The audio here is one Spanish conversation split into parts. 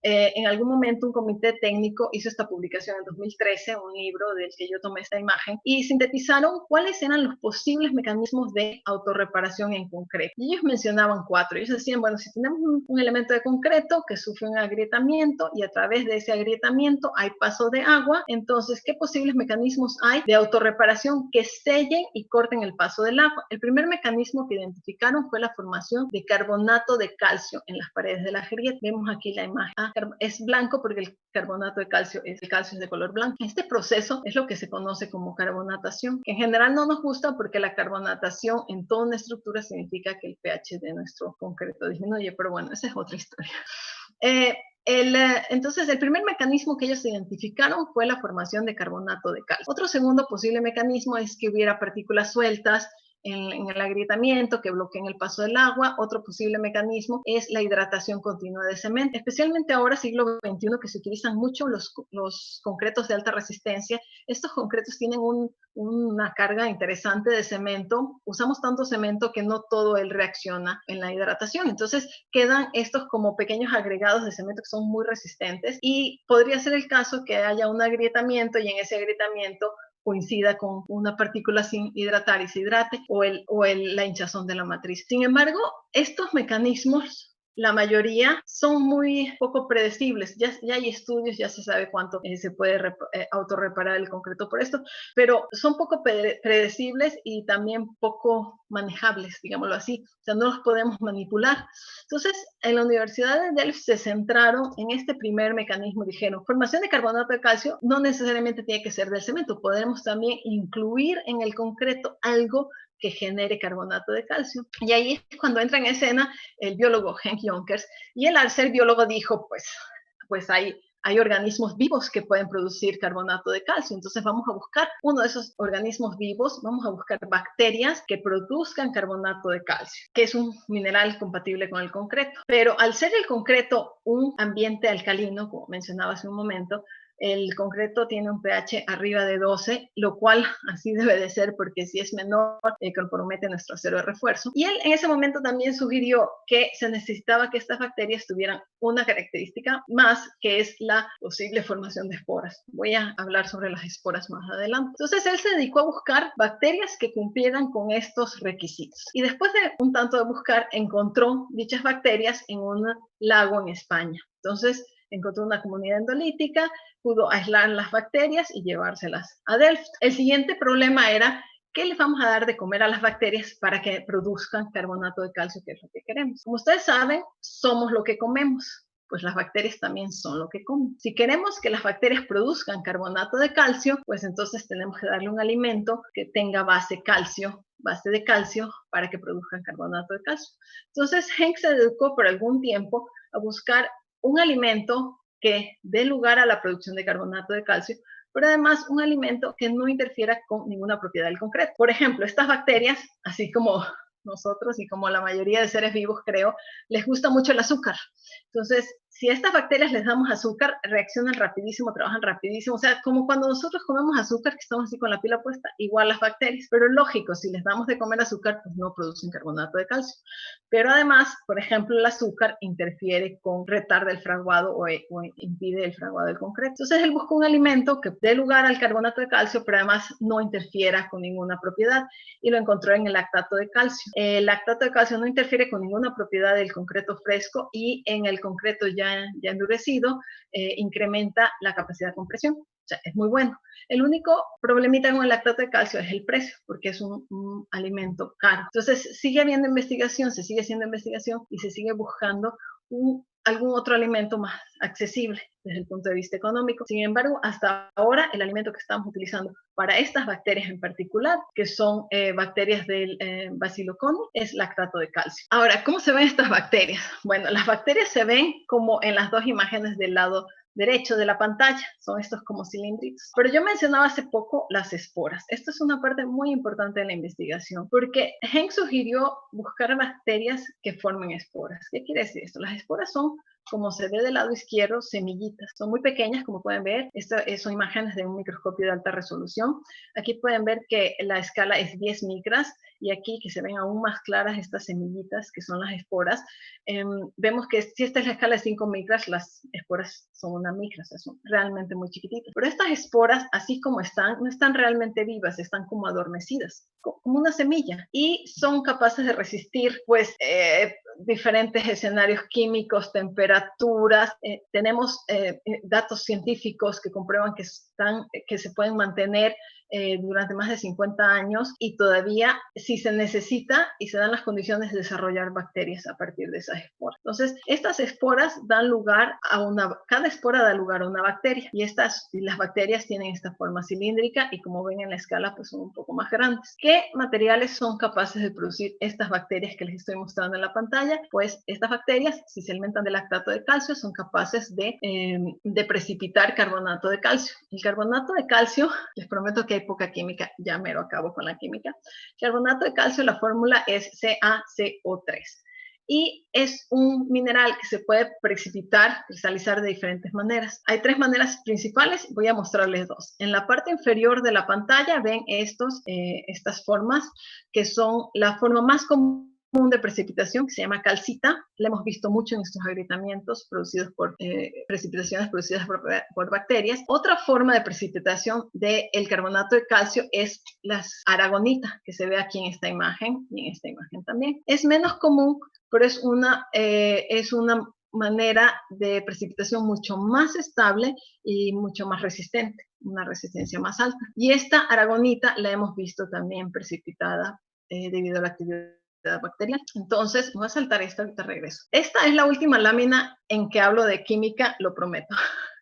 en algún momento un comité técnico hizo esta publicación en 2013, un libro del que yo tomé esta imagen, y sintetizaron cuáles eran los posibles mecanismos de autorreparación en concreto. Y ellos mencionaban 4. Ellos decían, bueno, si tenemos un elemento de concreto que sufre un agrietamiento y a través de ese agrietamiento hay paso de agua, entonces, ¿qué posibles mecanismos hay de autorreparación que sellen y corten el paso del agua? El primer mecanismo que identificaron fue la formación de carbonato de calcio en las paredes de la grieta. Vemos aquí la imagen. Es blanco porque el carbonato de calcio es de color blanco. Este proceso es lo que se conoce como carbonatación, que en general no nos gusta porque la carbonatación en toda una estructura significa que el pH de nuestro concreto disminuye, pero bueno, esa es otra historia. Entonces, el primer mecanismo que ellos identificaron fue la formación de carbonato de calcio. Otro segundo posible mecanismo es que hubiera partículas sueltas en el agrietamiento que bloqueen el paso del agua. Otro posible mecanismo es la hidratación continua de cemento, especialmente ahora, siglo XXI, que se utilizan mucho los concretos de alta resistencia. Estos concretos tienen una carga interesante de cemento. Usamos tanto cemento que no todo él reacciona en la hidratación. Entonces quedan estos como pequeños agregados de cemento que son muy resistentes y podría ser el caso que haya un agrietamiento y en ese agrietamiento coincida con una partícula sin hidratar y se hidrate, o la hinchazón de la matriz. Sin embargo, estos mecanismos, la mayoría son muy poco predecibles. Ya hay estudios, ya se sabe cuánto se puede autorreparar el concreto por esto, pero son poco predecibles y también poco manejables, digámoslo así. O sea, no los podemos manipular. Entonces, en la Universidad de Delft se centraron en este primer mecanismo. Dijeron, formación de carbonato de calcio no necesariamente tiene que ser del cemento. Podemos también incluir en el concreto algo que genere carbonato de calcio. Y ahí es cuando entra en escena el biólogo Henk Jonkers, y él, al ser biólogo, dijo, pues hay organismos vivos que pueden producir carbonato de calcio. Entonces vamos a buscar uno de esos organismos vivos, vamos a buscar bacterias que produzcan carbonato de calcio, que es un mineral compatible con el concreto. Pero al ser el concreto un ambiente alcalino, como mencionaba hace un momento, el concreto tiene un pH arriba de 12, lo cual así debe de ser porque si es menor, compromete nuestro acero de refuerzo. Y él en ese momento también sugirió que se necesitaba que estas bacterias tuvieran una característica más, que es la posible formación de esporas. Voy a hablar sobre las esporas más adelante. Entonces él se dedicó a buscar bacterias que cumplieran con estos requisitos. Y después de un tanto de buscar, encontró dichas bacterias en un lago en España. Entonces encontró una comunidad endolítica, pudo aislar las bacterias y llevárselas a Delft. El siguiente problema era, ¿qué les vamos a dar de comer a las bacterias para que produzcan carbonato de calcio, que es lo que queremos? Como ustedes saben, somos lo que comemos. Pues las bacterias también son lo que comen. Si queremos que las bacterias produzcan carbonato de calcio, pues entonces tenemos que darle un alimento que tenga base de calcio para que produzcan carbonato de calcio. Entonces Henk se dedicó por algún tiempo a buscar un alimento que dé lugar a la producción de carbonato de calcio, pero además un alimento que no interfiera con ninguna propiedad del concreto. Por ejemplo, estas bacterias, así como nosotros y como la mayoría de seres vivos, creo, les gusta mucho el azúcar. Entonces, si a estas bacterias les damos azúcar, reaccionan rapidísimo, trabajan rapidísimo. O sea, como cuando nosotros comemos azúcar, que estamos así con la pila puesta, igual las bacterias. Pero lógico, si les damos de comer azúcar, pues no producen carbonato de calcio. Pero además, por ejemplo, el azúcar interfiere retarda el fraguado o impide el fraguado del concreto. Entonces, él buscó un alimento que dé lugar al carbonato de calcio, pero además no interfiera con ninguna propiedad, y lo encontró en el lactato de calcio. El lactato de calcio no interfiere con ninguna propiedad del concreto fresco, y en el concreto ya endurecido incrementa la capacidad de compresión. O sea, es muy bueno. El único problemita con el lactato de calcio es el precio, porque es un alimento caro. Entonces, sigue habiendo investigación, se sigue haciendo investigación y se sigue buscando algún otro alimento más accesible desde el punto de vista económico. Sin embargo, hasta ahora el alimento que estamos utilizando para estas bacterias en particular, que son bacterias del Bacilloconi, es lactato de calcio. Ahora, ¿cómo se ven estas bacterias? Bueno, las bacterias se ven como en las dos imágenes del lado derecho de la pantalla, son estos como cilindritos. Pero yo mencionaba hace poco las esporas. Esto es una parte muy importante de la investigación, porque Henk sugirió buscar bacterias que formen esporas. ¿Qué quiere decir esto? Las esporas son como se ve del lado izquierdo, semillitas. Son muy pequeñas, como pueden ver. Estas son imágenes de un microscopio de alta resolución. Aquí pueden ver que la escala es 10 micras y aquí que se ven aún más claras estas semillitas, que son las esporas. Vemos que si esta es la escala de 5 micras, las esporas son una micra, o sea, son realmente muy chiquititas. Pero estas esporas, así como están, no están realmente vivas, están como adormecidas, como una semilla, y son capaces de resistir, pues, diferentes escenarios químicos, temperaturas. Tenemos datos científicos que comprueban que se pueden mantener durante más de 50 años y todavía, si se necesita y se dan las condiciones, de desarrollar bacterias a partir de esas esporas. Entonces, estas esporas dan lugar a cada espora da lugar a una bacteria y las bacterias tienen esta forma cilíndrica y, como ven en la escala, pues son un poco más grandes. ¿Qué materiales son capaces de producir estas bacterias que les estoy mostrando en la pantalla? Pues estas bacterias, si se alimentan de lactato de calcio, son capaces de precipitar carbonato de calcio. El carbonato de calcio, les prometo que hay poca química, ya mero acabo con la química. Carbonato de calcio, la fórmula es CaCO3. Y es un mineral que se puede precipitar, cristalizar de diferentes maneras. Hay 3 maneras principales, voy a mostrarles 2. En la parte inferior de la pantalla ven estas formas, que son la forma más común de precipitación, que se llama calcita. La hemos visto mucho en estos agrietamientos producidos por precipitaciones producidas por bacterias. Otra forma de precipitación del carbonato de calcio es la aragonita, que se ve aquí en esta imagen y en esta imagen también. Es menos común, pero es una manera de precipitación mucho más estable y mucho más resistente, una resistencia más alta. Y esta aragonita la hemos visto también precipitada debido a la actividad bacterial. Entonces, voy a saltar esto, ahorita regreso. Esta es la última lámina en que hablo de química, lo prometo.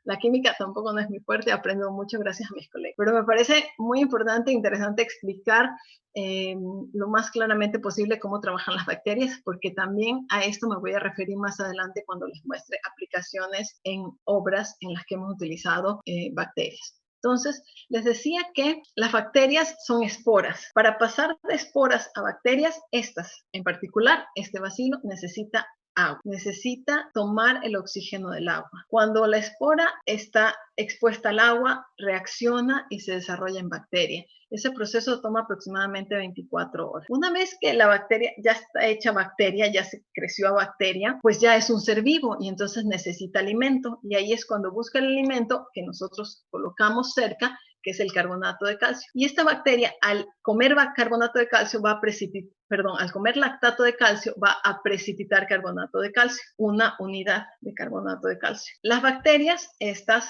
La química tampoco no es muy fuerte, aprendo mucho gracias a mis colegas. Pero me parece muy importante e interesante explicar lo más claramente posible cómo trabajan las bacterias, porque también a esto me voy a referir más adelante cuando les muestre aplicaciones en obras en las que hemos utilizado bacterias. Entonces, les decía que las bacterias son esporas. Para pasar de esporas a bacterias, estas, en particular, este bacilo necesita agua. Necesita tomar el oxígeno del agua. Cuando la espora está expuesta al agua, reacciona y se desarrolla en bacteria. Ese proceso toma aproximadamente 24 horas. Una vez que la bacteria ya está hecha bacteria, ya se creció a bacteria, pues ya es un ser vivo y entonces necesita alimento. Y ahí es cuando busca el alimento que nosotros colocamos cerca, que es el carbonato de calcio. Y esta bacteria, al comer carbonato de calcio, al comer lactato de calcio, va a precipitar carbonato de calcio, una unidad de carbonato de calcio. Las bacterias,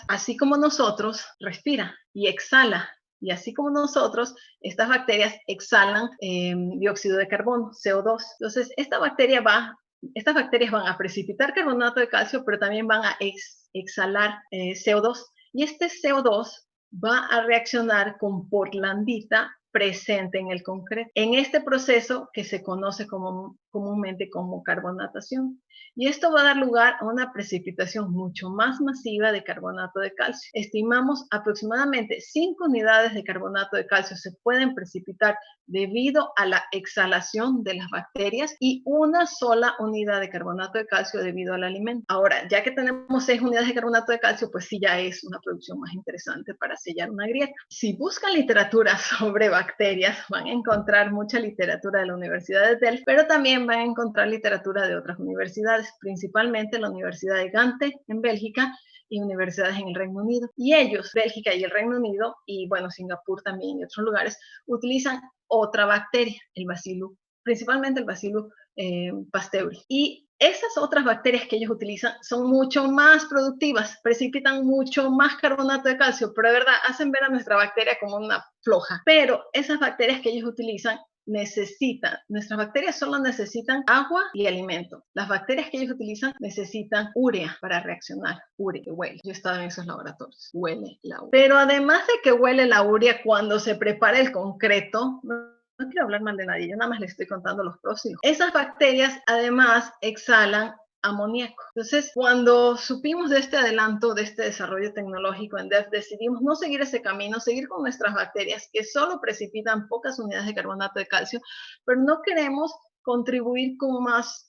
así como nosotros, respiran y exhalan. Y así como nosotros, estas bacterias exhalan dióxido de carbono, CO2. Entonces, estas bacterias van a precipitar carbonato de calcio, pero también van a exhalar CO2. Y este CO2 va a reaccionar con portlandita presente en el concreto, en este proceso que se conoce comúnmente como carbonatación. Y esto va a dar lugar a una precipitación mucho más masiva de carbonato de calcio. Estimamos aproximadamente 5 unidades de carbonato de calcio se pueden precipitar debido a la exhalación de las bacterias y una sola unidad de carbonato de calcio debido al alimento. Ahora, ya que tenemos 6 unidades de carbonato de calcio, pues sí ya es una producción más interesante para sellar una grieta. Si buscan literatura sobre bacterias, van a encontrar mucha literatura de la Universidad de Delft, pero también van a encontrar literatura de otras universidades, principalmente la Universidad de Gante en Bélgica y universidades en el Reino Unido. Y ellos, Bélgica y el Reino Unido, y bueno, Singapur también y otros lugares, utilizan otra bacteria, el Bacillus, principalmente el Bacillus pasteuri. Y esas otras bacterias que ellos utilizan son mucho más productivas, precipitan mucho más carbonato de calcio, pero de verdad hacen ver a nuestra bacteria como una floja. Pero esas bacterias que ellos utilizan nuestras bacterias solo necesitan agua y alimento. Las bacterias que ellos utilizan necesitan urea para reaccionar. Urea, que huele. Yo he estado en esos laboratorios. Huele la urea. Pero además de que huele la urea cuando se prepara el concreto, no quiero hablar mal de nadie, yo nada más les estoy contando los pros. Esas bacterias además exhalan amoníaco. Entonces, cuando supimos de este adelanto, de este desarrollo tecnológico en Delft, decidimos no seguir ese camino, seguir con nuestras bacterias que solo precipitan pocas unidades de carbonato de calcio, pero no queremos contribuir con más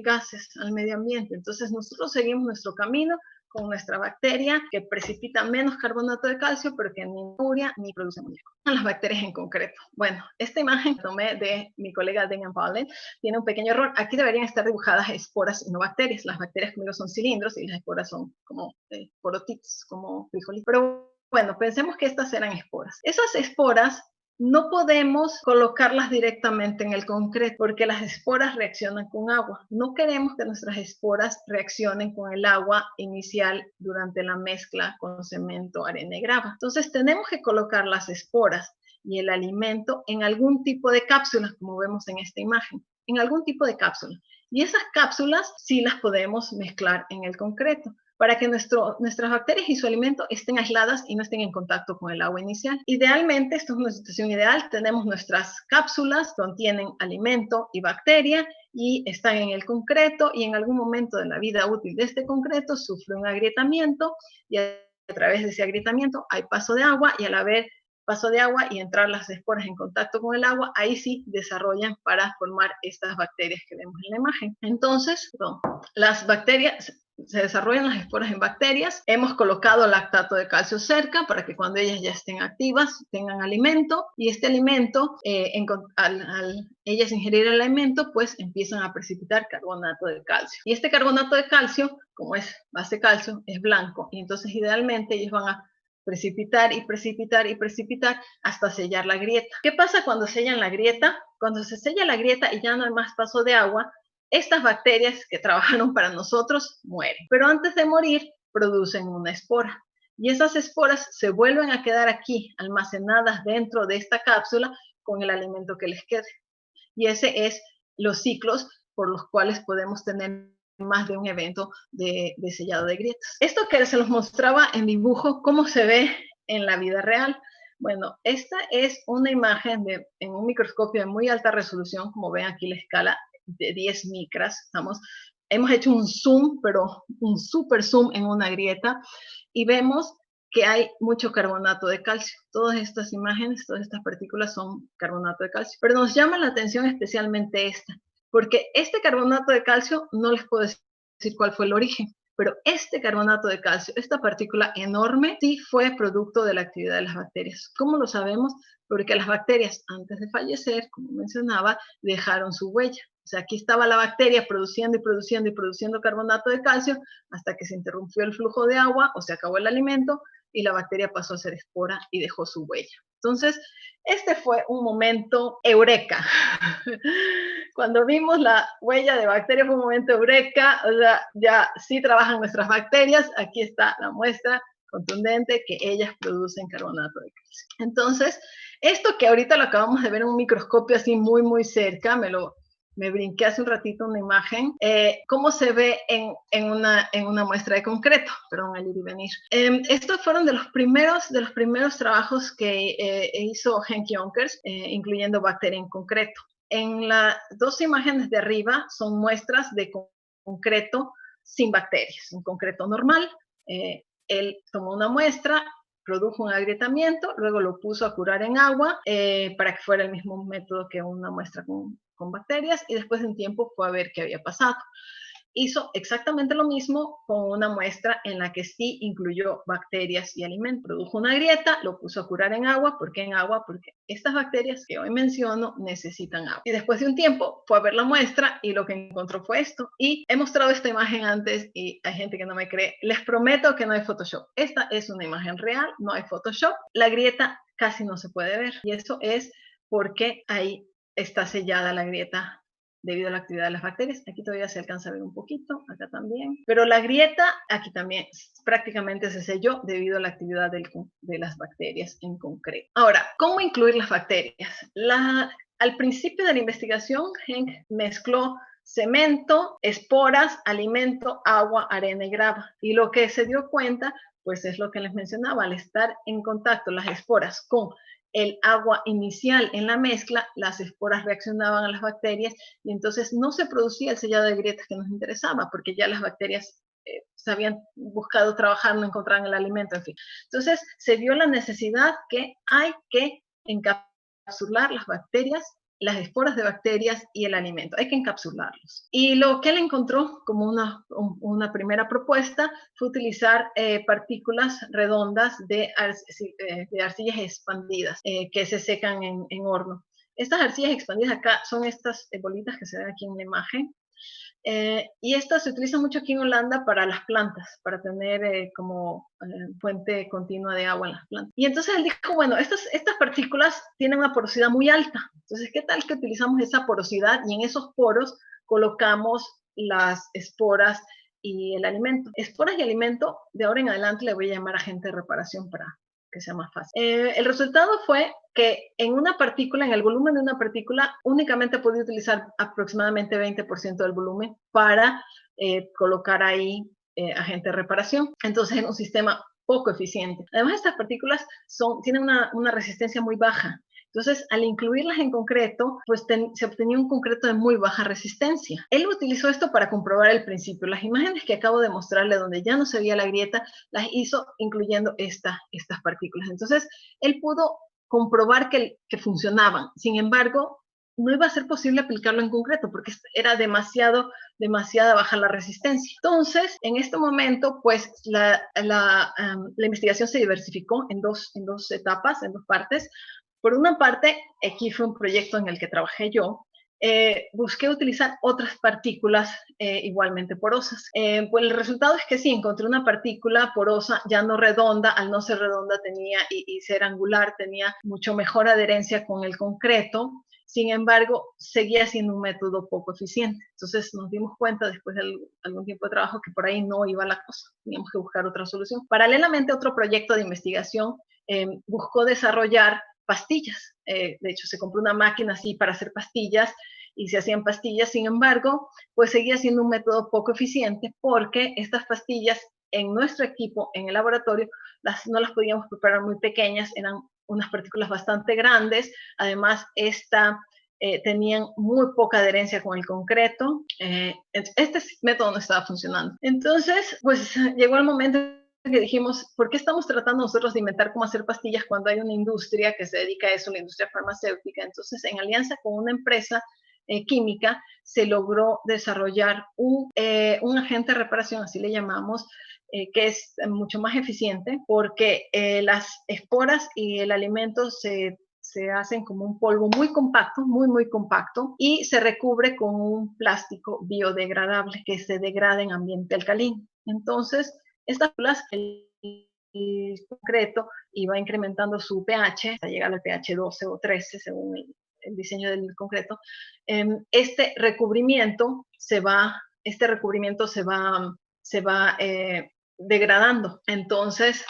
gases al medio ambiente. Entonces nosotros seguimos nuestro camino con nuestra bacteria que precipita menos carbonato de calcio, pero que ni urea ni produce amoníaco. Las bacterias en concreto. Bueno, esta imagen que tomé de mi colega Damian Powell tiene un pequeño error. Aquí deberían estar dibujadas esporas y no bacterias. Las bacterias conmigo son cilindros y las esporas son como porotitos, como frijolitos. Pero bueno, pensemos que estas eran esporas. Esas esporas no podemos colocarlas directamente en el concreto porque las esporas reaccionan con agua. No queremos que nuestras esporas reaccionen con el agua inicial durante la mezcla con cemento, arena y grava. Entonces tenemos que colocar las esporas y el alimento en algún tipo de cápsulas, como vemos en esta imagen, en algún tipo de cápsula. Y esas cápsulas sí las podemos mezclar en el concreto para que nuestras bacterias y su alimento estén aisladas y no estén en contacto con el agua inicial. Idealmente, esto es una situación ideal, tenemos nuestras cápsulas, contienen alimento y bacteria y están en el concreto y en algún momento de la vida útil de este concreto sufre un agrietamiento y a través de ese agrietamiento hay paso de agua y al haber paso de agua y entrar las esporas en contacto con el agua, ahí sí desarrollan para formar estas bacterias que vemos en la imagen. Entonces, las bacterias se desarrollan las esporas en bacterias. Hemos colocado lactato de calcio cerca para que cuando ellas ya estén activas tengan alimento y este alimento, al ellas ingerir el alimento, pues empiezan a precipitar carbonato de calcio. Y este carbonato de calcio, como es base calcio, es blanco y entonces idealmente ellos van a precipitar y precipitar y precipitar hasta sellar la grieta. ¿Qué pasa cuando sellan la grieta? Cuando se sella la grieta y ya no hay más paso de agua, estas bacterias que trabajaron para nosotros mueren. Pero antes de morir, producen una espora. Y esas esporas se vuelven a quedar aquí, almacenadas dentro de esta cápsula con el alimento que les quede. Y ese es los ciclos por los cuales podemos tener más de un evento de sellado de grietas. Esto que se los mostraba en dibujo, ¿cómo se ve en la vida real? Bueno, esta es una imagen en un microscopio de muy alta resolución, como ven aquí la escala de 10 micras. Hemos hecho un zoom, pero un super zoom en una grieta y vemos que hay mucho carbonato de calcio. Todas estas imágenes, todas estas partículas son carbonato de calcio. Pero nos llama la atención especialmente esta, porque este carbonato de calcio, no les puedo decir cuál fue el origen, pero este carbonato de calcio, esta partícula enorme, sí fue producto de la actividad de las bacterias. ¿Cómo lo sabemos? Porque las bacterias, antes de fallecer, como mencionaba, dejaron su huella. O sea, aquí estaba la bacteria produciendo y produciendo y produciendo carbonato de calcio hasta que se interrumpió el flujo de agua o se acabó el alimento y la bacteria pasó a ser espora y dejó su huella. Entonces, este fue un momento eureka. Cuando vimos la huella de bacteria fue un momento eureka, o sea, ya sí trabajan nuestras bacterias, aquí está la muestra contundente que ellas producen carbonato de calcio. Entonces, esto que ahorita lo acabamos de ver en un microscopio así muy, muy cerca, me brinqué hace un ratito una imagen, cómo se ve en una muestra de concreto, perdón, al ir y venir. Estos fueron de los primeros trabajos que hizo Henk Jonkers, incluyendo bacteria en concreto. En las dos imágenes de arriba son muestras de concreto sin bacterias, un concreto normal. Él tomó una muestra, produjo un agrietamiento, luego lo puso a curar en agua para que fuera el mismo método que una muestra con bacterias y después de un tiempo fue a ver qué había pasado. Hizo exactamente lo mismo con una muestra en la que sí incluyó bacterias y alimentos. Produjo una grieta, lo puso a curar en agua. ¿Por qué en agua? Porque estas bacterias que hoy menciono necesitan agua. Y después de un tiempo fue a ver la muestra y lo que encontró fue esto. Y he mostrado esta imagen antes y hay gente que no me cree. Les prometo que no hay Photoshop. Esta es una imagen real, no hay Photoshop. La grieta casi no se puede ver y eso es porque ahí está sellada la grieta debido a la actividad de las bacterias. Aquí todavía se alcanza a ver un poquito, acá también. Pero la grieta aquí también prácticamente se selló debido a la actividad de las bacterias en concreto. Ahora, ¿cómo incluir las bacterias? Al principio de la investigación, Henk mezcló cemento, esporas, alimento, agua, arena y grava. Y lo que se dio cuenta, pues es lo que les mencionaba, al estar en contacto las esporas con el agua inicial en la mezcla, las esporas reaccionaban a las bacterias y entonces no se producía el sellado de grietas que nos interesaba, porque ya las bacterias se habían buscado trabajar, no encontraban el alimento, en fin. Entonces se vio la necesidad que hay que encapsular las bacterias las esporas de bacterias y el alimento. Hay que encapsularlos. Y lo que él encontró como una primera propuesta fue utilizar partículas redondas de arcillas expandidas que se secan en horno. Estas arcillas expandidas acá son estas bolitas que se ven aquí en la imagen. Y estas se utilizan mucho aquí en Holanda para las plantas, para tener como fuente continua de agua en las plantas. Y entonces él dijo, bueno, estas partículas tienen una porosidad muy alta. Entonces, ¿qué tal que utilizamos esa porosidad y en esos poros colocamos las esporas y el alimento? Esporas y alimento, de ahora en adelante le voy a llamar agente de reparación para que sea más fácil. El resultado fue que en una partícula, en el volumen de una partícula, únicamente podía utilizar aproximadamente 20% del volumen para colocar ahí agente de reparación. Entonces, es un sistema poco eficiente. Además, estas partículas tienen una resistencia muy baja. Entonces, al incluirlas en concreto, pues se obtenía un concreto de muy baja resistencia. Él utilizó esto para comprobar el principio. Las imágenes que acabo de mostrarle, donde ya no se veía la grieta, las hizo incluyendo estas partículas. Entonces, él pudo comprobar que funcionaban. Sin embargo, no iba a ser posible aplicarlo en concreto porque era demasiada baja la resistencia. Entonces, en este momento, pues la investigación se diversificó en dos etapas, en dos partes. Por una parte, aquí fue un proyecto en el que trabajé yo. Busqué utilizar otras partículas igualmente porosas. Pues el resultado es que sí, encontré una partícula porosa, ya no redonda, al no ser redonda y ser angular, tenía mucho mejor adherencia con el concreto. Sin embargo, seguía siendo un método poco eficiente. Entonces nos dimos cuenta después de algún tiempo de trabajo que por ahí no iba la cosa. Teníamos que buscar otra solución. Paralelamente, otro proyecto de investigación buscó desarrollar pastillas. De hecho, se compró una máquina así para hacer pastillas y se hacían pastillas. Sin embargo, pues seguía siendo un método poco eficiente porque estas pastillas en nuestro equipo, en el laboratorio, no las podíamos preparar muy pequeñas, eran unas partículas bastante grandes. Además, tenían muy poca adherencia con el concreto. Este método no estaba funcionando. Entonces, pues llegó el momento que dijimos, ¿por qué estamos tratando nosotros de inventar cómo hacer pastillas cuando hay una industria que se dedica a eso, la industria farmacéutica? Entonces, en alianza con una empresa química, se logró desarrollar un agente de reparación, así le llamamos, que es mucho más eficiente porque las esporas y el alimento se hacen como un polvo muy compacto, muy compacto, y se recubre con un plástico biodegradable que se degrada en ambiente alcalino. Entonces, estas plas, el concreto iba incrementando su pH hasta llegar al pH 12 o 13 según el diseño del concreto. Este recubrimiento se va degradando. Entonces,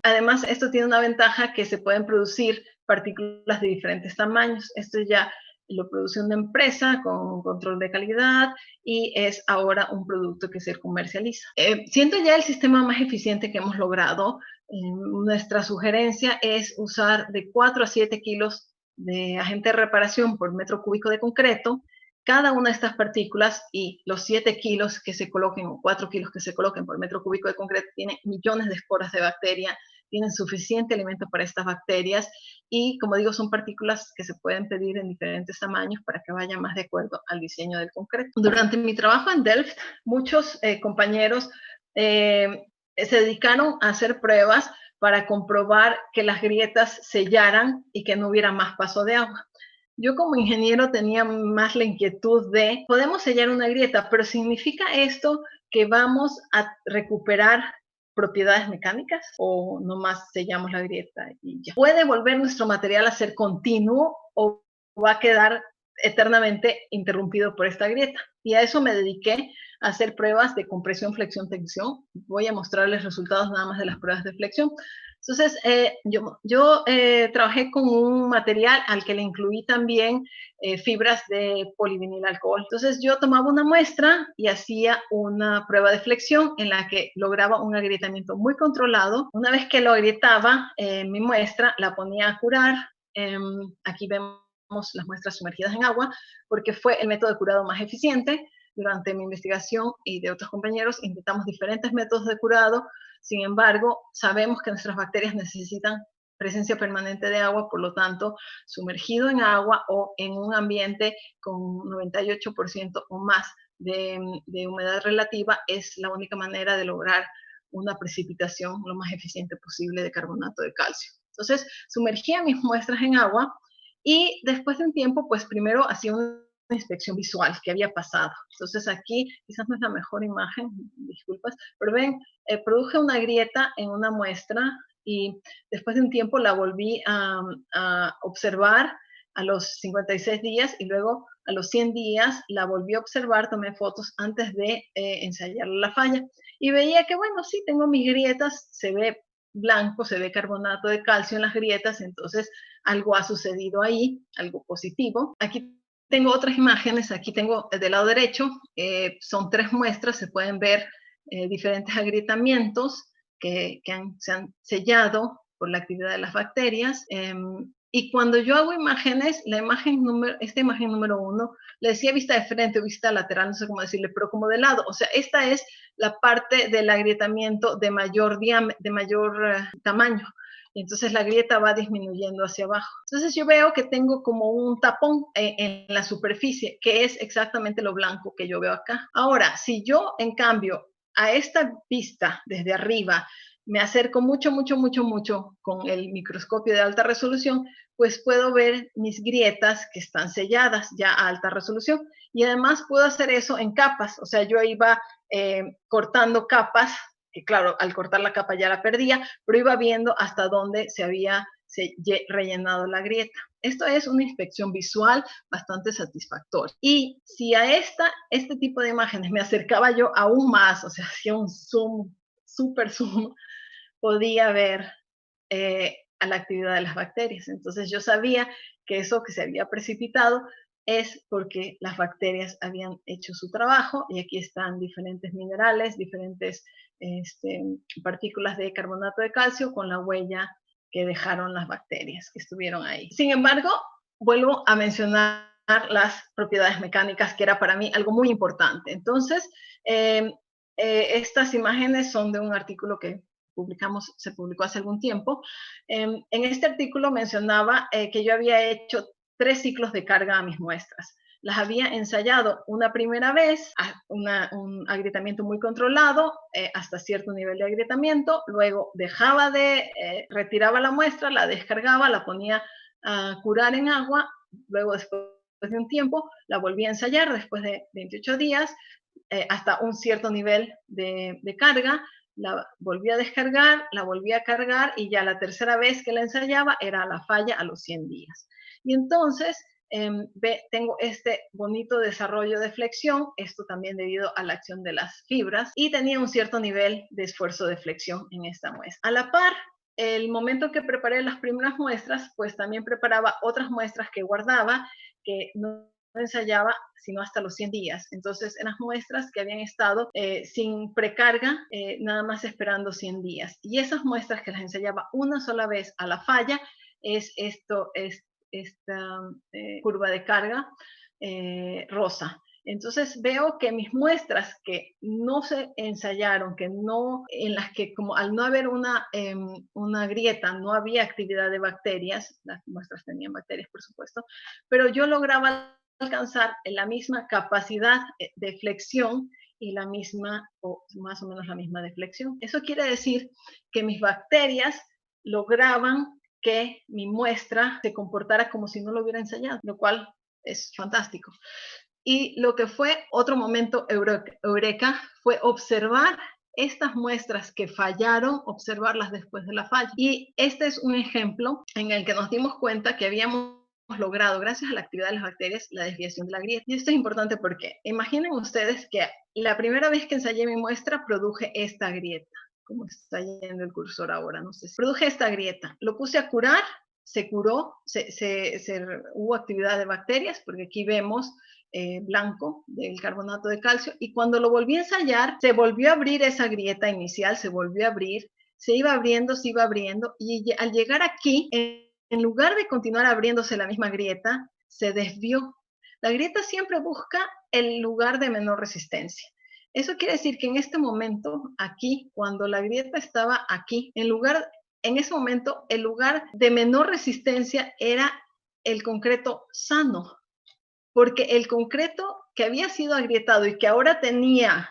además, esto tiene una ventaja que se pueden producir partículas de diferentes tamaños. Esto ya lo produce una empresa con control de calidad y es ahora un producto que se comercializa. Siendo ya el sistema más eficiente que hemos logrado, nuestra sugerencia es usar de 4 a 7 kilos de agente de reparación por metro cúbico de concreto. Cada una de estas partículas y los 7 kilos que se coloquen o 4 kilos que se coloquen por metro cúbico de concreto tienen millones de esporas de bacteria, tienen suficiente alimento para estas bacterias y, como digo, son partículas que se pueden pedir en diferentes tamaños para que vaya más de acuerdo al diseño del concreto. Durante mi trabajo en Delft, muchos compañeros se dedicaron a hacer pruebas para comprobar que las grietas sellaran y que no hubiera más paso de agua. Yo como ingeniero tenía más la inquietud de, podemos sellar una grieta, pero ¿significa esto que vamos a recuperar propiedades mecánicas o nomás sellamos la grieta y ya? ¿Puede volver nuestro material a ser continuo o va a quedar eternamente interrumpido por esta grieta? Y a eso me dediqué a hacer pruebas de compresión, flexión, tensión. Voy a mostrarles resultados nada más de las pruebas de flexión. Entonces, yo trabajé con un material al que le incluí también fibras de polivinil alcohol. Entonces, yo tomaba una muestra y hacía una prueba de flexión en la que lograba un agrietamiento muy controlado. Una vez que lo agrietaba, mi muestra la ponía a curar. Aquí vemos las muestras sumergidas en agua, porque fue el método de curado más eficiente. Durante mi investigación y de otros compañeros intentamos diferentes métodos de curado. Sin embargo, sabemos que nuestras bacterias necesitan presencia permanente de agua, por lo tanto, sumergido en agua o en un ambiente con 98% o más de humedad relativa, es la única manera de lograr una precipitación lo más eficiente posible de carbonato de calcio. Entonces, sumergía mis muestras en agua y después de un tiempo, pues primero hacía una inspección visual que había pasado. Entonces aquí, quizás no es la mejor imagen, disculpas, pero ven, produje una grieta en una muestra y después de un tiempo la volví a observar a los 56 días y luego a los 100 días la volví a observar, tomé fotos antes de ensayar la falla y veía que, bueno, sí, tengo mis grietas, se ve blanco, se ve carbonato de calcio en las grietas, entonces algo ha sucedido ahí, algo positivo. Aquí tengo otras imágenes, aquí tengo del lado derecho, son 3 muestras, se pueden ver diferentes agrietamientos que se han sellado por la actividad de las bacterias. Y cuando yo hago imágenes, esta imagen número 1, le decía vista de frente o vista lateral, no sé cómo decirle, pero como de lado. O sea, esta es la parte del agrietamiento de mayor tamaño. Y entonces la grieta va disminuyendo hacia abajo. Entonces yo veo que tengo como un tapón en la superficie, que es exactamente lo blanco que yo veo acá. Ahora, si yo, en cambio, a esta vista desde arriba me acerco mucho con el microscopio de alta resolución, pues puedo ver mis grietas que están selladas ya a alta resolución. Y además puedo hacer eso en capas, o sea, yo iba cortando capas, que claro, al cortar la capa ya la perdía, pero iba viendo hasta dónde se había rellenado la grieta. Esto es una inspección visual bastante satisfactoria. Y si a este tipo de imágenes me acercaba yo aún más, o sea, hacía un zoom, super zoom, podía ver a la actividad de las bacterias. Entonces yo sabía que eso que se había precipitado es porque las bacterias habían hecho su trabajo y aquí están diferentes minerales, diferentes partículas de carbonato de calcio con la huella que dejaron las bacterias que estuvieron ahí. Sin embargo, vuelvo a mencionar las propiedades mecánicas, que era para mí algo muy importante. Entonces, estas imágenes son de un artículo que se publicó hace algún tiempo. En este artículo mencionaba que yo había hecho 3 ciclos de carga a mis muestras. Las había ensayado una primera vez, un agrietamiento muy controlado, hasta cierto nivel de agrietamiento, luego retiraba la muestra, la descargaba, la ponía a curar en agua, luego después de un tiempo la volví a ensayar después de 28 días, hasta un cierto nivel de carga, la volví a descargar, la volví a cargar y ya la tercera vez que la ensayaba era la falla a los 100 días. Y entonces tengo este bonito desarrollo de flexión, esto también debido a la acción de las fibras, y tenía un cierto nivel de esfuerzo de flexión en esta muestra. A la par, el momento que preparé las primeras muestras, pues también preparaba otras muestras que guardaba, que no ensayaba sino hasta los 100 días. Entonces eran muestras que habían estado sin precarga, nada más esperando 100 días. Y esas muestras que las ensayaba una sola vez a la falla, es esta curva de carga rosa. Entonces veo que mis muestras que no se ensayaron, en las que como al no haber una grieta, no había actividad de bacterias, las muestras tenían bacterias por supuesto, pero yo lograba alcanzar la misma capacidad de flexión y la misma, o más o menos la misma deflexión. Eso quiere decir que mis bacterias lograban que mi muestra se comportara como si no lo hubiera ensayado, lo cual es fantástico. Y lo que fue otro momento eureka fue observar estas muestras que fallaron, observarlas después de la falla. Y este es un ejemplo en el que nos dimos cuenta que habíamos logrado, gracias a la actividad de las bacterias, la desviación de la grieta. Y esto es importante porque imaginen ustedes que la primera vez que ensayé mi muestra produje esta grieta, como está yendo el cursor ahora, no sé si. Produje esta grieta, lo puse a curar, se curó, hubo actividad de bacterias, porque aquí vemos blanco del carbonato de calcio, y cuando lo volví a ensayar, se volvió a abrir esa grieta inicial, se volvió a abrir, se iba abriendo, y al llegar aquí, en lugar de continuar abriéndose la misma grieta, se desvió. La grieta siempre busca el lugar de menor resistencia. Eso quiere decir que en este momento, aquí, cuando la grieta estaba aquí, en lugar en ese momento el lugar de menor resistencia era el concreto sano, porque el concreto que había sido agrietado y que ahora tenía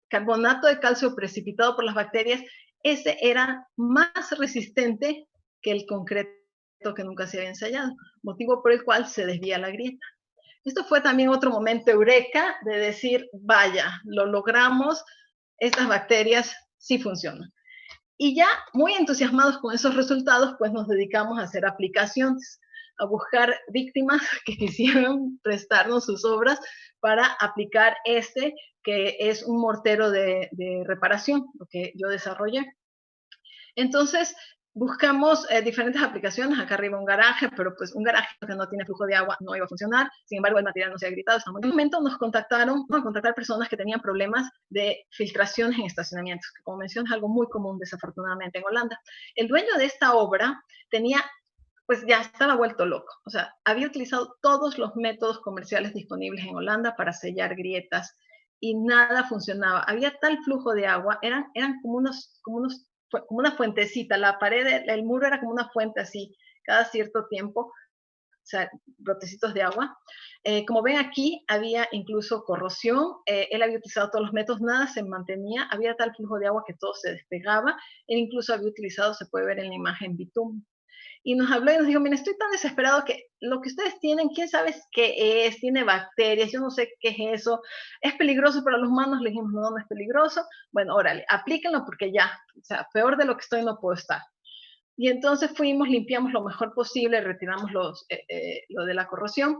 carbonato de calcio precipitado por las bacterias, ese era más resistente que el concreto que nunca se había ensayado, motivo por el cual se desvía la grieta. Esto fue también otro momento eureka de decir, vaya, lo logramos, estas bacterias sí funcionan. Y ya muy entusiasmados con esos resultados, pues nos dedicamos a hacer aplicaciones, a buscar víctimas que quisieran prestarnos sus obras para aplicar que es un mortero de reparación, lo que yo desarrollé. Entonces, buscamos diferentes aplicaciones, acá arriba un garaje, pero pues un garaje que no tiene flujo de agua no iba a funcionar, sin embargo el material no se ha gritado. En un momento nos contactaron a contactar personas que tenían problemas de filtraciones en estacionamientos, que como mencioné es algo muy común desafortunadamente en Holanda. El dueño de esta obra tenía, pues ya estaba vuelto loco, o sea, había utilizado todos los métodos comerciales disponibles en Holanda para sellar grietas y nada funcionaba. Había tal flujo de agua, eran como una fuentecita, la pared, el muro era como una fuente así, cada cierto tiempo, o sea, brotecitos de agua. Como ven aquí, había incluso corrosión, él había utilizado todos los métodos, nada se mantenía, había tal flujo de agua que todo se despegaba, él incluso había utilizado, se puede ver en la imagen, bitumen. Y nos habló y nos dijo, mira, estoy tan desesperado que lo que ustedes tienen, quién sabe qué es, tiene bacterias, yo no sé qué es eso, es peligroso para los humanos. Le dijimos, no, no es peligroso. Bueno, órale, aplíquenlo porque ya, o sea, peor de lo que estoy no puedo estar. Y entonces fuimos, limpiamos lo mejor posible, retiramos lo de la corrosión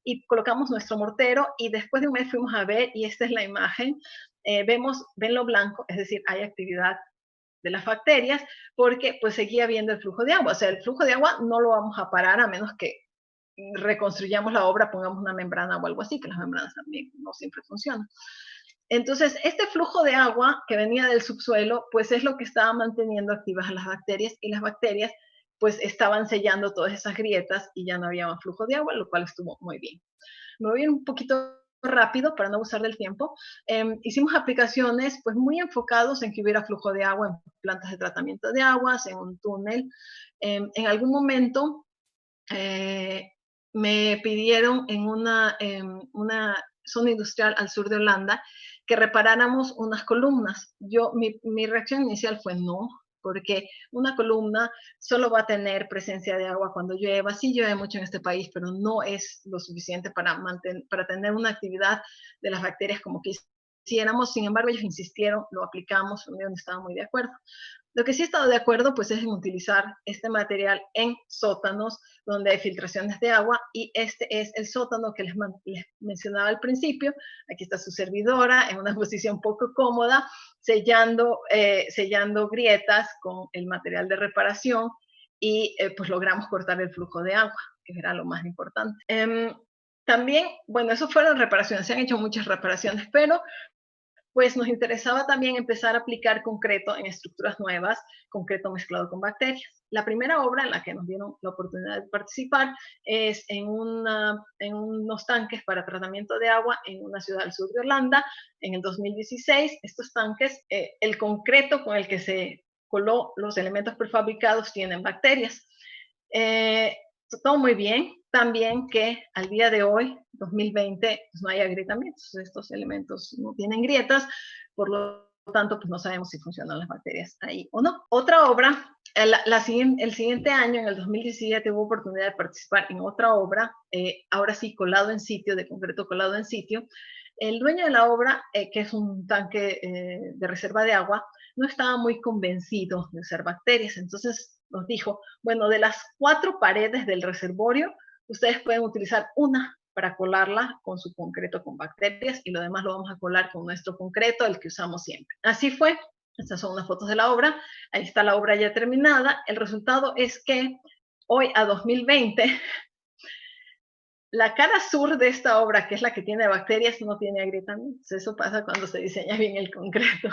y colocamos nuestro mortero y después de un mes fuimos a ver y esta es la imagen. Ven lo blanco, es decir, hay actividad de las bacterias, porque pues seguía habiendo el flujo de agua. O sea, el flujo de agua no lo vamos a parar a menos que reconstruyamos la obra, pongamos una membrana o algo así, que las membranas también no siempre funcionan. Entonces, este flujo de agua que venía del subsuelo, pues es lo que estaba manteniendo activas a las bacterias y las bacterias pues estaban sellando todas esas grietas y ya no había más flujo de agua, lo cual estuvo muy bien. Me voy un poquito rápido para no abusar del tiempo. Hicimos aplicaciones pues muy enfocados en que hubiera flujo de agua en plantas de tratamiento de aguas, en un túnel. En algún momento me pidieron en una zona industrial al sur de Holanda que reparáramos unas columnas. Mi reacción inicial fue no, porque una columna solo va a tener presencia de agua cuando llueva. Sí llueve mucho en este país, pero no es lo suficiente para tener una actividad de las bacterias como quisiéramos. Sin embargo, ellos insistieron, lo aplicamos, yo no estaba muy de acuerdo. Lo que sí he estado de acuerdo pues es en utilizar este material en sótanos donde hay filtraciones de agua y este es el sótano que les mencionaba al principio. Aquí está su servidora en una posición poco cómoda, sellando grietas con el material de reparación y pues logramos cortar el flujo de agua, que era lo más importante. También, bueno, eso fueron reparaciones, se han hecho muchas reparaciones, pero pues nos interesaba también empezar a aplicar concreto en estructuras nuevas, concreto mezclado con bacterias. La primera obra en la que nos dieron la oportunidad de participar es en unos tanques para tratamiento de agua en una ciudad al sur de Holanda en el 2016. Estos tanques, el concreto con el que se coló los elementos prefabricados tienen bacterias. Todo muy bien, también que al día de hoy, 2020, pues no hay agrietamientos, estos elementos no tienen grietas, por lo tanto, pues no sabemos si funcionan las bacterias ahí o no. Otra obra, el siguiente año, en el 2017, hubo oportunidad de participar en otra obra, ahora sí colado en sitio, de concreto colado en sitio. El dueño de la obra, que es un tanque de reserva de agua, no estaba muy convencido de usar bacterias, entonces nos dijo, bueno, de las 4 paredes del reservorio, ustedes pueden utilizar una para colarla con su concreto con bacterias y lo demás lo vamos a colar con nuestro concreto, el que usamos siempre. Así fue. Estas son unas fotos de la obra. Ahí está la obra ya terminada. El resultado es que hoy a 2020, la cara sur de esta obra, que es la que tiene bacterias, no tiene agrietamientos. Eso pasa cuando se diseña bien el concreto.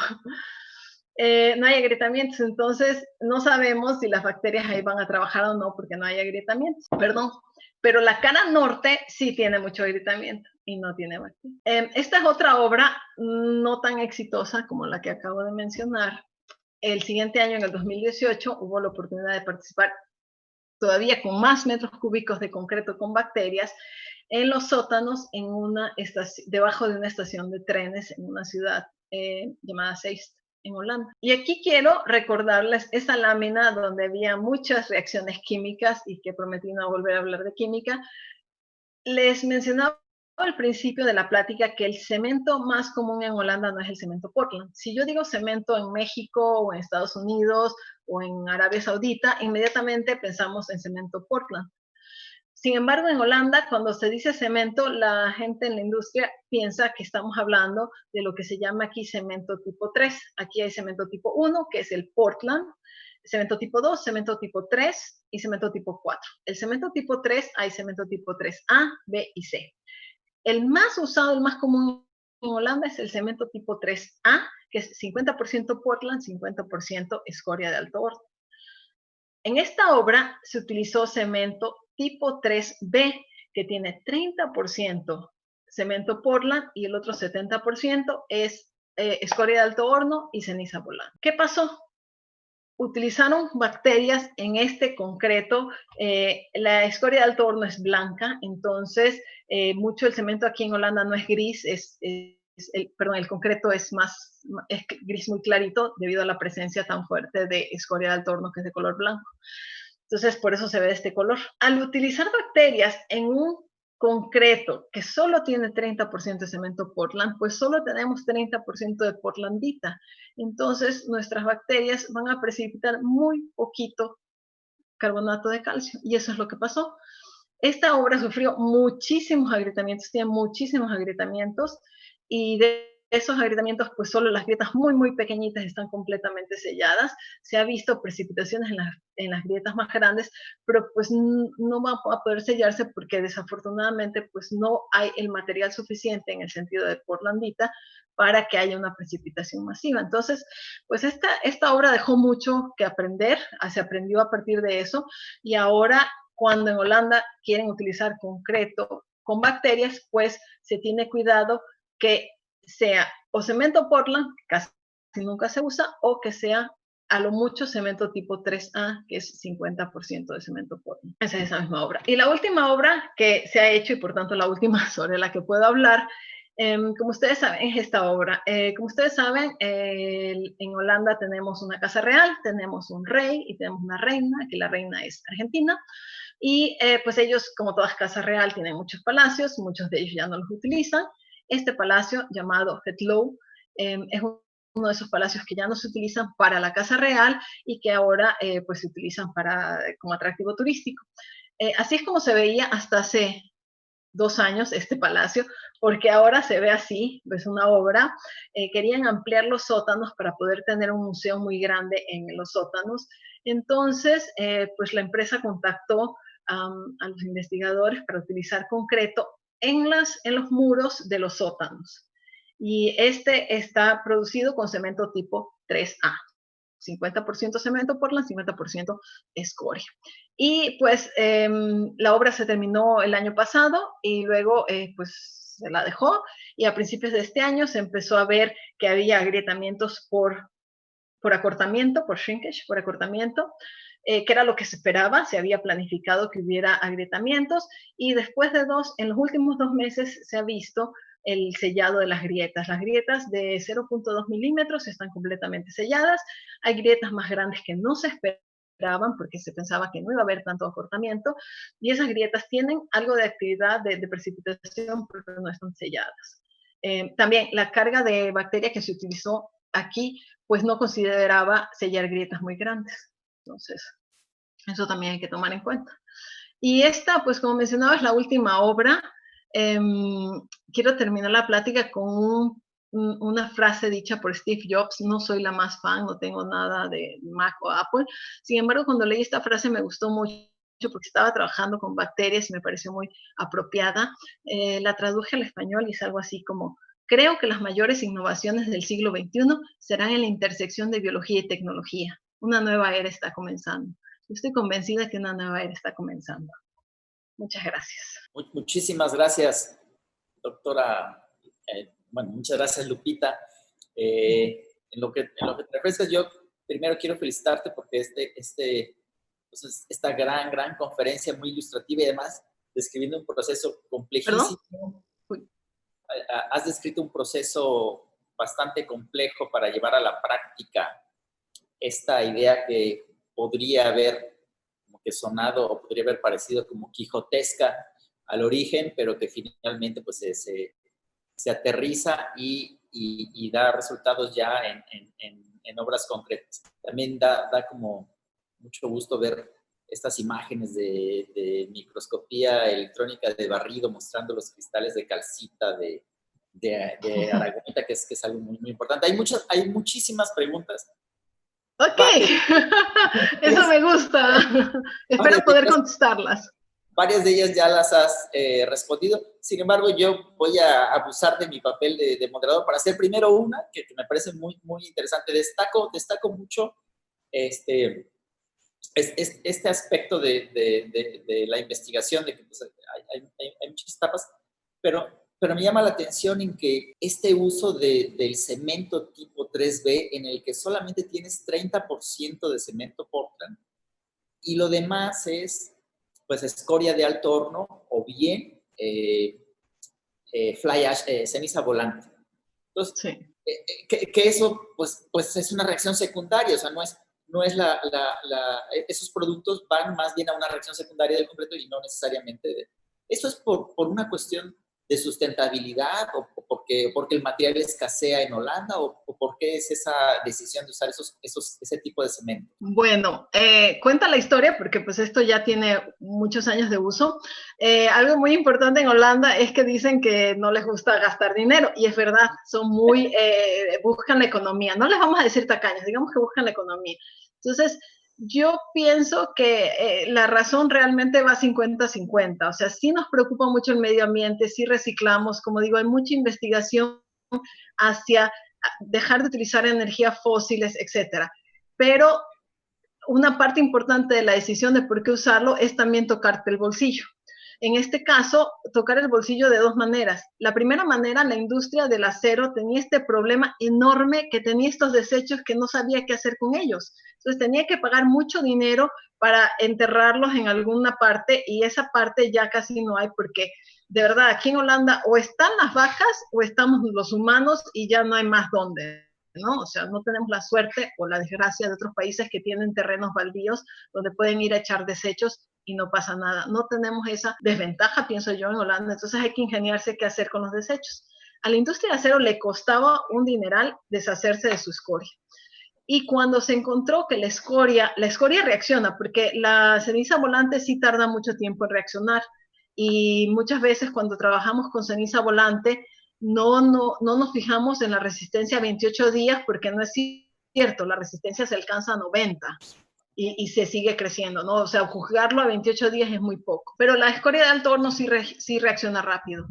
No hay agrietamientos, entonces no sabemos si las bacterias ahí van a trabajar o no porque no hay agrietamientos, perdón. Pero la cara norte sí tiene mucho agrietamiento y no tiene bacterias. Esta es otra obra no tan exitosa como la que acabo de mencionar. el siguiente año, en el 2018, hubo la oportunidad de participar todavía con más metros cúbicos de concreto con bacterias en los sótanos debajo de una estación de trenes en una ciudad llamada Zeist, en Holanda. Y aquí quiero recordarles esa lámina donde había muchas reacciones químicas y que prometí no volver a hablar de química. Les mencionaba al principio de la plática que el cemento más común en Holanda no es el cemento Portland. Si yo digo cemento en México o en Estados Unidos o en Arabia Saudita, inmediatamente pensamos en cemento Portland. Sin embargo, en Holanda, cuando se dice cemento, la gente en la industria piensa que estamos hablando de lo que se llama aquí cemento tipo 3. Aquí hay cemento tipo 1, que es el Portland, cemento tipo 2, cemento tipo 3 y cemento tipo 4. El cemento tipo 3 hay cemento tipo 3A, B y C. El más usado, el más común en Holanda es el cemento tipo 3A, que es 50% Portland, 50% escoria de alto horno. En esta obra se utilizó cemento tipo 3B, que tiene 30% cemento Portland y el otro 70% es escoria de alto horno y ceniza volante. ¿Qué pasó? Utilizaron bacterias en este concreto. La escoria de alto horno es blanca, entonces mucho del cemento aquí en Holanda no es gris, el concreto es gris muy clarito debido a la presencia tan fuerte de escoria de alto horno que es de color blanco. Entonces, por eso se ve de este color. Al utilizar bacterias en un concreto que solo tiene 30% de cemento Portland, pues solo tenemos 30% de portlandita. Entonces, nuestras bacterias van a precipitar muy poquito carbonato de calcio. Y eso es lo que pasó. Esta obra sufrió muchísimos agrietamientos, tiene muchísimos agrietamientos, y de esos agrietamientos, pues solo las grietas muy, muy pequeñitas están completamente selladas. Se ha visto precipitaciones en las grietas más grandes, pero pues no va a poder sellarse porque desafortunadamente pues no hay el material suficiente en el sentido de portlandita para que haya una precipitación masiva. Entonces, pues esta obra dejó mucho que aprender, se aprendió a partir de eso, y ahora cuando en Holanda quieren utilizar concreto con bacterias, pues se tiene cuidado que sea o cemento Portland, que casi nunca se usa, o que sea a lo mucho cemento tipo 3A, que es 50% de cemento Portland. Esa es esa misma obra. Y la última obra que se ha hecho, y por tanto la última sobre la que puedo hablar, como ustedes saben, es esta obra. Como ustedes saben, en Holanda tenemos una casa real, tenemos un rey y tenemos una reina, que la reina es argentina. Y pues ellos, como todas casas real, tienen muchos palacios, muchos de ellos ya no los utilizan. Este palacio, llamado Het Loo, es uno de esos palacios que ya no se utilizan para la casa real y que ahora pues se utilizan como atractivo turístico. Así es como se veía hasta hace 2 años este palacio, porque ahora se ve así, es una obra. Querían ampliar los sótanos para poder tener un museo muy grande en los sótanos. Entonces, pues la empresa contactó a los investigadores para utilizar concreto en los muros de los sótanos. Y este está producido con cemento tipo 3A. 50% cemento Portland, 50% escoria. Y pues la obra se terminó el año pasado y luego pues se la dejó, y a principios de este año se empezó a ver que había agrietamientos por acortamiento, por shrinkage, por acortamiento, que era lo que se esperaba. Se había planificado que hubiera agrietamientos, y después en los últimos 2 meses se ha visto el sellado de las grietas. Las grietas de 0.2 milímetros están completamente selladas. Hay grietas más grandes que no se esperaban porque se pensaba que no iba a haber tanto acortamiento, y esas grietas tienen algo de actividad de precipitación, pero no están selladas. También la carga de bacteria que se utilizó aquí pues no consideraba sellar grietas muy grandes. Entonces, eso también hay que tomar en cuenta. Y esta, pues como mencionaba, es la última obra. Quiero terminar la plática con una frase dicha por Steve Jobs. No soy la más fan, no tengo nada de Mac o Apple. Sin embargo, cuando leí esta frase me gustó mucho porque estaba trabajando con bacterias y me pareció muy apropiada. La traduje al español y es algo así como: creo que las mayores innovaciones del siglo XXI serán en la intersección de biología y tecnología. Una nueva era está comenzando. Yo estoy convencida que una nueva era está comenzando. Muchas gracias. Muchísimas gracias, doctora. Bueno, muchas gracias, Lupita. En lo que te refieres, yo primero quiero felicitarte porque pues, esta gran conferencia muy ilustrativa y además describiendo un proceso complejísimo. Has descrito un proceso bastante complejo para llevar a la práctica esta idea que podría haber como que sonado o podría haber parecido como quijotesca al origen, pero que finalmente pues se aterriza y da resultados ya en obras concretas. También da como mucho gusto ver estas imágenes de microscopía electrónica de barrido mostrando los cristales de calcita de aragonita, que es algo muy importante. Hay muchísimas preguntas. Ok, eso me gusta. Espero poder contestarlas. Varias de ellas ya las has respondido. Sin embargo, yo voy a abusar de mi papel de moderador para hacer primero una que me parece muy interesante. Destaco mucho este aspecto de la investigación, de que pues, hay muchas etapas, pero me llama la atención en que este uso del cemento tipo 3B, en el que solamente tienes 30% de cemento Portland, y lo demás es pues escoria de alto horno o bien fly ash, ceniza volante. Entonces, sí. Que eso pues es una reacción secundaria, o sea, no es esos productos van más bien a una reacción secundaria del concreto y no necesariamente ¿Eso es por una cuestión de sustentabilidad o porque el material escasea en Holanda o por qué es esa decisión de usar ese tipo de cemento? Bueno, cuenta la historia porque pues esto ya tiene muchos años de uso. Algo muy importante en Holanda es que dicen que no les gusta gastar dinero y es verdad, son buscan la economía. No les vamos a decir tacaños, digamos que buscan la economía. Entonces, yo pienso que la razón realmente va 50-50, o sea, sí nos preocupa mucho el medio ambiente, sí reciclamos, como digo, hay mucha investigación hacia dejar de utilizar energías fósiles, etcétera. Pero una parte importante de la decisión de por qué usarlo es también tocarte el bolsillo. En este caso, tocar el bolsillo de dos maneras. La primera manera, la industria del acero tenía este problema enorme que tenía estos desechos que no sabía qué hacer con ellos. Entonces tenía que pagar mucho dinero para enterrarlos en alguna parte y esa parte ya casi no hay porque de verdad aquí en Holanda o están las vacas o estamos los humanos y ya no hay más dónde, ¿no? O sea, no tenemos la suerte o la desgracia de otros países que tienen terrenos baldíos donde pueden ir a echar desechos y no pasa nada. No tenemos esa desventaja, pienso yo, en Holanda. Entonces hay que ingeniarse qué hacer con los desechos. A la industria de acero le costaba un dineral deshacerse de su escoria. Y cuando se encontró que la escoria reacciona, porque la ceniza volante sí tarda mucho tiempo en reaccionar. Y muchas veces cuando trabajamos con ceniza volante, no nos fijamos en la resistencia a 28 días porque no es cierto, la resistencia se alcanza a 90 y se sigue creciendo, ¿no? O sea, juzgarlo a 28 días es muy poco. Pero la escoria de alto horno sí reacciona rápido.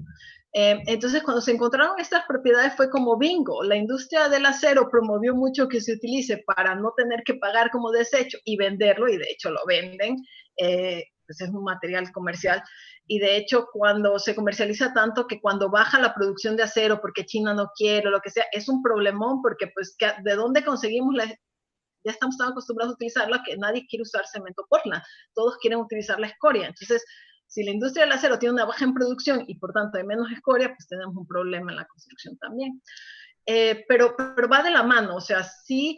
Entonces, cuando se encontraron estas propiedades fue como bingo. La industria del acero promovió mucho que se utilice para no tener que pagar como desecho y venderlo, y de hecho lo venden. Pues es un material comercial. Y de hecho, cuando se comercializa tanto que cuando baja la producción de acero porque China no quiere o lo que sea, es un problemón porque pues ¿de dónde conseguimos ya estamos tan acostumbrados a utilizarla que nadie quiere usar cemento Portland, todos quieren utilizar la escoria. Entonces, si la industria del acero tiene una baja en producción y por tanto hay menos escoria, pues tenemos un problema en la construcción también. Pero va de la mano, o sea, sí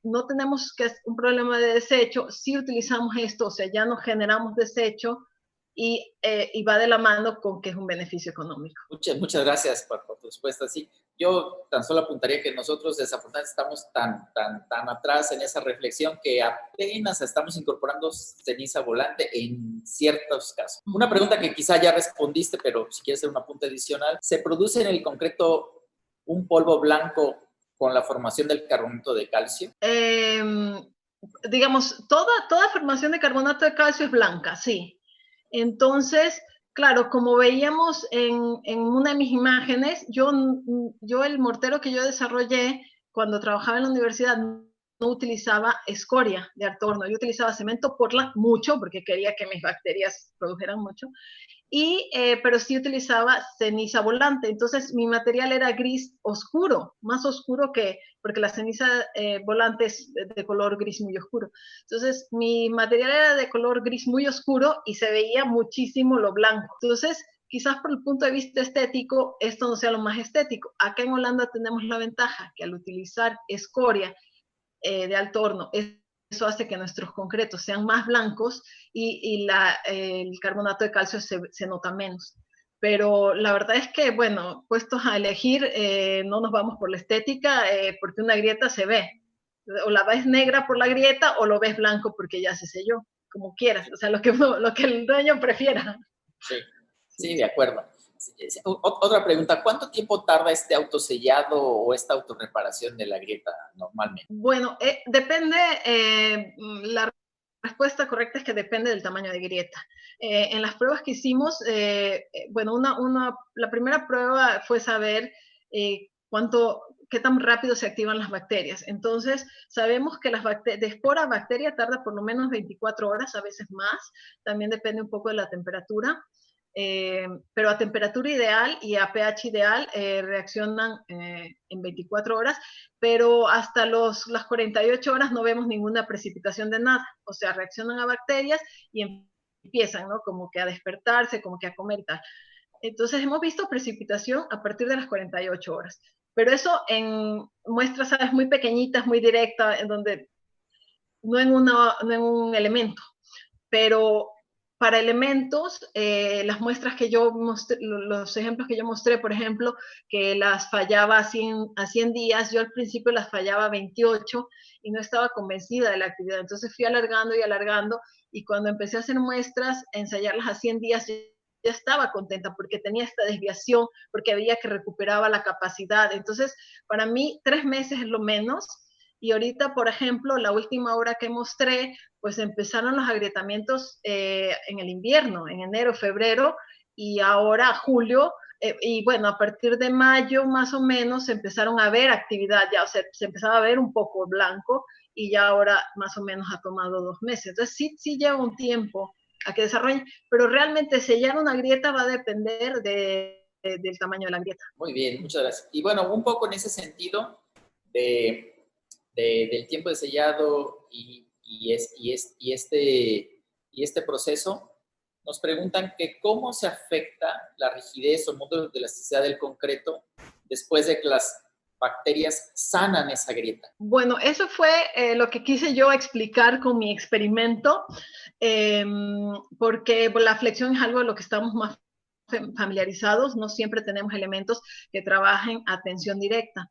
no tenemos un problema de desecho, sí utilizamos esto, o sea, ya no generamos desecho y va de la mano con que es un beneficio económico. Muchas gracias por tu respuesta. Sí, yo tan solo apuntaría que nosotros desafortunadamente estamos tan atrás en esa reflexión que apenas estamos incorporando ceniza volante en ciertos casos. Una pregunta que quizá ya respondiste, pero si quieres hacer un apunte adicional, ¿se produce en el concreto un polvo blanco con la formación del carbonato de calcio? Digamos, toda formación de carbonato de calcio es blanca, sí. Entonces, claro, como veíamos en una de mis imágenes, yo el mortero que yo desarrollé cuando trabajaba en la universidad no utilizaba escoria de alto horno, yo utilizaba cemento Portland mucho porque quería que mis bacterias produjeran mucho pero sí utilizaba ceniza volante. Entonces mi material era gris oscuro, más oscuro porque la ceniza volante es de color gris muy oscuro. Entonces mi material era de color gris muy oscuro y se veía muchísimo lo blanco. Entonces, quizás por el punto de vista estético, esto no sea lo más estético. Acá en Holanda tenemos la ventaja que al utilizar escoria de alto horno, eso hace que nuestros concretos sean más blancos y el carbonato de calcio se nota menos. Pero la verdad es que, bueno, puestos a elegir, no nos vamos por la estética, porque una grieta se ve. O la ves negra por la grieta o lo ves blanco porque ya se selló, como quieras. O sea, lo que el dueño prefiera. Sí, sí, de acuerdo. Otra pregunta, ¿cuánto tiempo tarda este autosellado o esta autorreparación de la grieta normalmente? Bueno, depende, la respuesta correcta es que depende del tamaño de grieta. En las pruebas que hicimos, bueno, la primera prueba fue saber qué tan rápido se activan las bacterias. Entonces, sabemos que de espora a bacteria tarda por lo menos 24 horas, a veces más. También depende un poco de la temperatura. Pero a temperatura ideal y a pH ideal reaccionan en 24 horas, pero hasta las 48 horas no vemos ninguna precipitación de nada. O sea, reaccionan a bacterias y empiezan, ¿no? Como que a despertarse, como que a comer y tal. Entonces hemos visto precipitación a partir de las 48 horas. Pero eso en muestras, ¿sabes? Muy pequeñitas, muy directas, en donde no en un elemento. Pero para elementos, las muestras que yo mostré, los ejemplos que yo mostré, por ejemplo, que las fallaba a 100 días, yo al principio las fallaba a 28 y no estaba convencida de la actividad. Entonces fui alargando y alargando y cuando empecé a hacer muestras, a ensayarlas a 100 días, ya estaba contenta porque tenía esta desviación, porque veía que recuperaba la capacidad. Entonces, para mí, 3 meses es lo menos. Y ahorita, por ejemplo, la última hora que mostré, pues empezaron los agrietamientos en el invierno, en enero, febrero, y ahora julio, y bueno, a partir de mayo más o menos se empezaron a ver actividad, ya, o sea, se empezaba a ver un poco blanco, y ya ahora más o menos ha tomado 2 meses. Entonces sí lleva un tiempo a que desarrollen, pero realmente sellar una grieta va a depender del tamaño de la grieta. Muy bien, muchas gracias. Y bueno, un poco en ese sentido del tiempo de sellado y este proceso, nos preguntan que cómo se afecta la rigidez o módulo de elasticidad del concreto después de que las bacterias sanan esa grieta. Bueno, eso fue lo que quise yo explicar con mi experimento, porque la flexión es algo de lo que estamos más familiarizados, no siempre tenemos elementos que trabajen a tensión directa.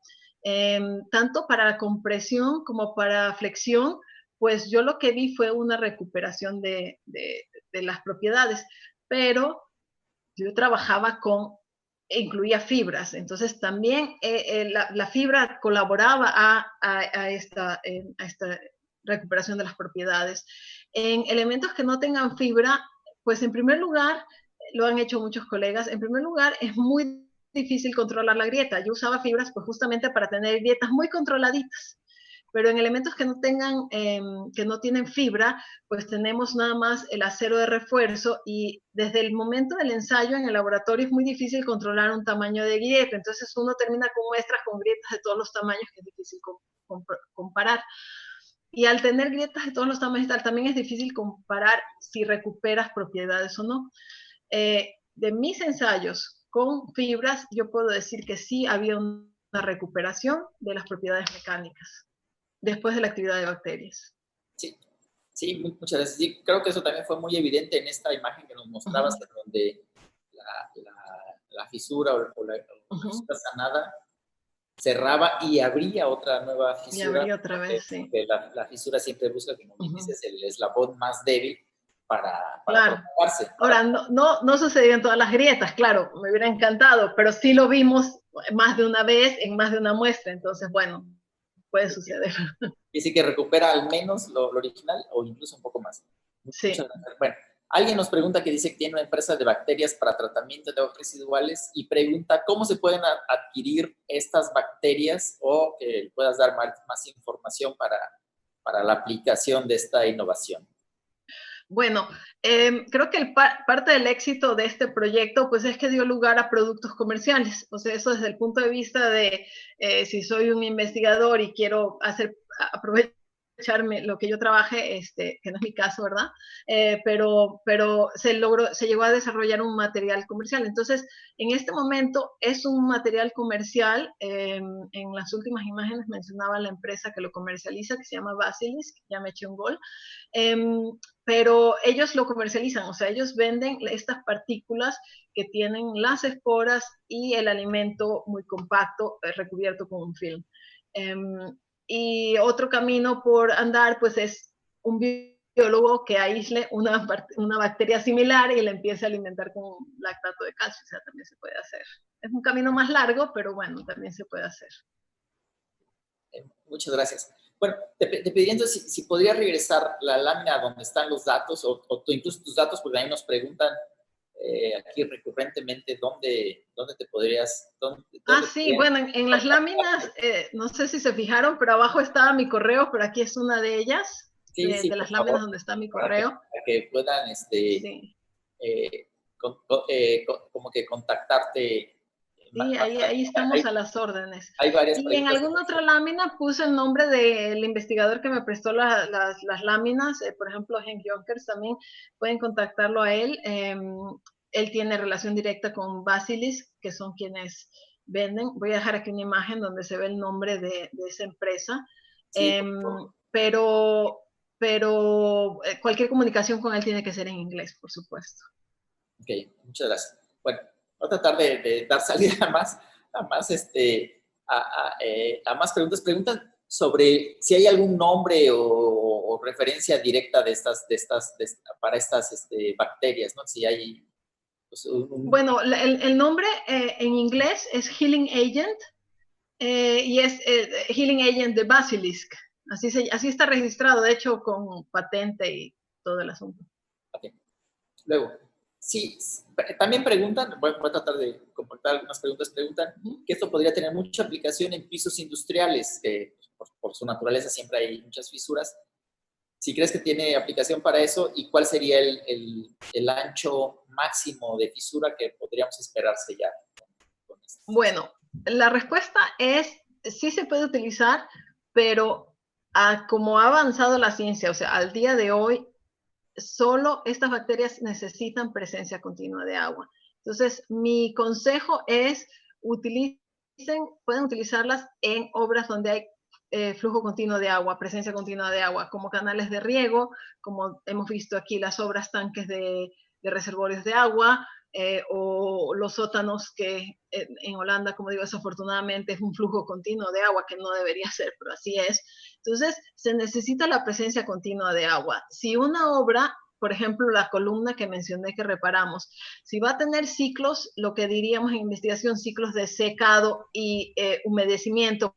Tanto para compresión como para flexión, pues yo lo que vi fue una recuperación de las propiedades, pero yo trabajaba incluía fibras, entonces también la fibra colaboraba a esta recuperación de las propiedades. En elementos que no tengan fibra, pues en primer lugar, lo han hecho muchos colegas, en primer lugar es muy difícil controlar la grieta. Yo usaba fibras pues justamente para tener grietas muy controladitas. Pero en elementos que que no tienen fibra, pues tenemos nada más el acero de refuerzo y desde el momento del ensayo en el laboratorio es muy difícil controlar un tamaño de grieta. Entonces uno termina con muestras con grietas de todos los tamaños que es difícil comparar. Y al tener grietas de todos los tamaños también es difícil comparar si recuperas propiedades o no. De mis ensayos con fibras, yo puedo decir que sí había una recuperación de las propiedades mecánicas después de la actividad de bacterias. Sí, sí, muchas gracias. Sí, creo que eso también fue muy evidente en esta imagen que nos mostrabas, en donde la fisura o la fisura sanada cerraba y abría otra nueva fisura. Y abría otra vez, sí. La fisura siempre busca, como bien dices, el eslabón más débil para claro. propagarse. Ahora, no sucedió en todas las grietas, claro, me hubiera encantado, pero sí lo vimos más de una vez en más de una muestra, entonces, bueno, puede suceder. Y sí que recupera al menos lo original o incluso un poco más. Sí. Bueno, alguien nos pregunta que dice que tiene una empresa de bacterias para tratamiento de aguas residuales y pregunta cómo se pueden adquirir estas bacterias o que puedas dar más información para la aplicación de esta innovación. Bueno, creo que parte del éxito de este proyecto pues es que dio lugar a productos comerciales. O sea, eso desde el punto de vista de si soy un investigador y quiero aprovecharme lo que yo trabaje, que no es mi caso, ¿verdad? Pero se llegó a desarrollar un material comercial. Entonces, en este momento es un material comercial. En las últimas imágenes mencionaba la empresa que lo comercializa, que se llama Basilisk, ya me eché un gol. Pero ellos lo comercializan, o sea, ellos venden estas partículas que tienen las esporas y el alimento muy compacto, recubierto con un film. Y otro camino por andar, pues es un biólogo que aísle una bacteria similar y la empiece a alimentar con lactato de calcio, o sea, también se puede hacer. Es un camino más largo, pero bueno, también se puede hacer. Muchas gracias. Bueno, te pediría entonces si podrías regresar la lámina donde están los datos o incluso tus datos, porque ahí nos preguntan aquí recurrentemente dónde te podrías... Sí, bueno, en las láminas, no sé si se fijaron, pero abajo estaba mi correo, pero aquí es una de ellas, sí, de por las láminas favor, donde está mi para correo. que puedan Sí. como que contactarte. Sí, ahí estamos a las órdenes. Hay varias Y en preguntas. alguna otra lámina puse el nombre del investigador que me prestó las láminas, por ejemplo, Henk Jonkers, también pueden contactarlo a él. Él tiene relación directa con Basilisk, que son quienes venden. Voy a dejar aquí una imagen donde se ve el nombre de esa empresa. Sí, Pero cualquier comunicación con él tiene que ser en inglés, por supuesto. Ok, muchas gracias. Bueno, voy a tratar de dar salida a más preguntas. Preguntan sobre si hay algún nombre o referencia directa para estas bacterias, ¿no? Si hay... Pues, bueno, el nombre en inglés es Healing Agent y es Healing Agent de Basilisk. Así está registrado, de hecho, con patente y todo el asunto. Okay. Luego, sí, también preguntan, voy a tratar de compartir algunas preguntas, preguntan que esto podría tener mucha aplicación en pisos industriales, por su naturaleza siempre hay muchas fisuras. Si crees que tiene aplicación para eso, ¿y cuál sería el ancho máximo de fisura que podríamos esperar sellar? Bueno, la respuesta es sí se puede utilizar, pero como ha avanzado la ciencia, o sea, al día de hoy, solo estas bacterias necesitan presencia continua de agua. Entonces, mi consejo es pueden utilizarlas en obras donde hay flujo continuo de agua, presencia continua de agua, como canales de riego, como hemos visto aquí las obras tanques de reservorios de agua, o los sótanos que en Holanda, como digo, desafortunadamente es un flujo continuo de agua que no debería ser, pero así es. Entonces, se necesita la presencia continua de agua. Si una obra, por ejemplo, la columna que mencioné que reparamos, si va a tener ciclos, lo que diríamos en investigación, ciclos de secado y humedecimiento,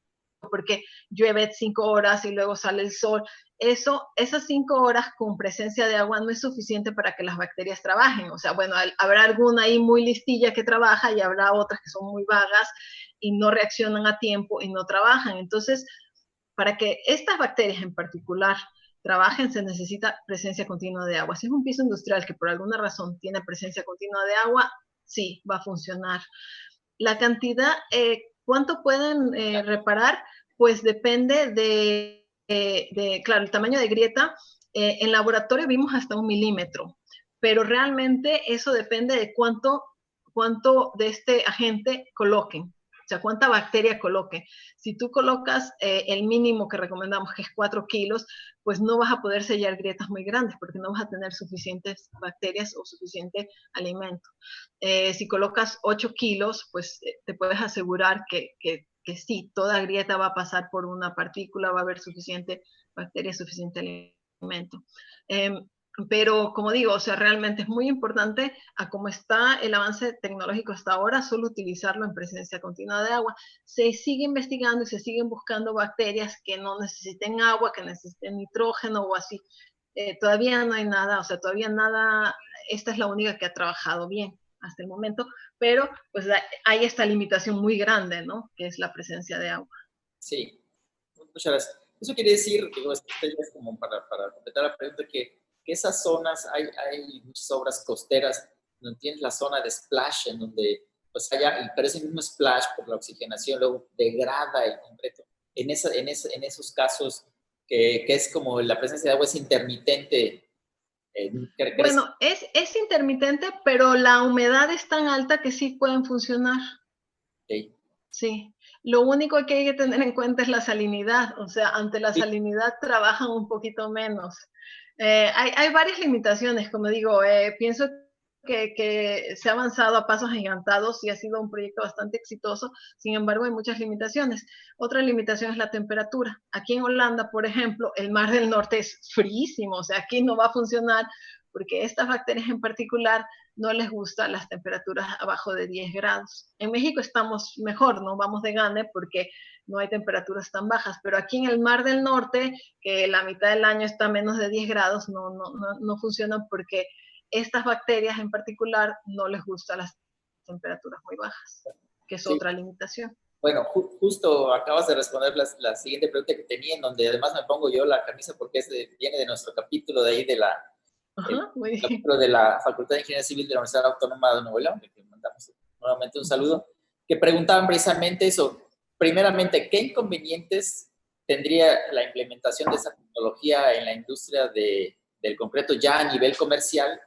porque llueve 5 horas y luego sale el sol, esas 5 horas con presencia de agua no es suficiente para que las bacterias trabajen. O sea, bueno, habrá alguna ahí muy listilla que trabaja y habrá otras que son muy vagas y no reaccionan a tiempo y no trabajan. Entonces, para que estas bacterias en particular trabajen, se necesita presencia continua de agua. Si es un piso industrial que por alguna razón tiene presencia continua de agua, sí, va a funcionar. La cantidad, ¿cuánto pueden reparar? Pues depende claro, el tamaño de grieta. En laboratorio vimos hasta 1 milímetro, pero realmente eso depende de cuánto de este agente coloquen. O sea, cuánta bacteria coloque. Si tú colocas el mínimo que recomendamos, que es 4 kilos, pues no vas a poder sellar grietas muy grandes porque no vas a tener suficientes bacterias o suficiente alimento. Si colocas 8 kilos, pues te puedes asegurar que sí, toda grieta va a pasar por una partícula, va a haber suficiente bacteria, suficiente alimento. Pero como digo, o sea, realmente es muy importante a cómo está el avance tecnológico hasta ahora, solo utilizarlo en presencia continua de agua. Se sigue investigando y se siguen buscando bacterias que no necesiten agua, que necesiten nitrógeno o así. Todavía no hay nada, o sea, todavía nada, esta es la única que ha trabajado bien hasta el momento, pero pues hay esta limitación muy grande, ¿no? Que es la presencia de agua. Sí, muchas gracias. Eso quiere decir, digo, es como para completar la pregunta, que que esas zonas, hay muchas obras costeras donde tienes la zona de splash, en donde pues pero ese mismo splash por la oxigenación luego degrada el concreto. En esos casos que es como la presencia de agua es intermitente. Bueno, es intermitente, pero la humedad es tan alta que sí pueden funcionar. Okay. Sí, lo único que hay que tener en cuenta es la salinidad, o sea, ante la salinidad trabajan un poquito menos. Hay varias limitaciones, como digo, pienso que se ha avanzado a pasos agigantados y ha sido un proyecto bastante exitoso, sin embargo hay muchas limitaciones. Otra limitación es la temperatura. Aquí en Holanda, por ejemplo, el Mar del Norte es fríísimo, o sea, aquí no va a funcionar porque estas bacterias en particular no les gustan las temperaturas abajo de 10 grados. En México estamos mejor, no vamos de gane porque no hay temperaturas tan bajas, pero aquí en el Mar del Norte, que la mitad del año está a menos de 10 grados, no funciona porque estas bacterias en particular no les gustan las temperaturas muy bajas, que es otra limitación. Bueno, justo acabas de responder la siguiente pregunta que tenía, en donde además me pongo yo la camisa porque viene de nuestro capítulo de ahí de de la Facultad de Ingeniería Civil de la Universidad Autónoma de Nuevo León, que mandamos nuevamente un saludo, que preguntaban precisamente eso. Primeramente, ¿qué inconvenientes tendría la implementación de esa tecnología en la industria del concreto ya a nivel comercial?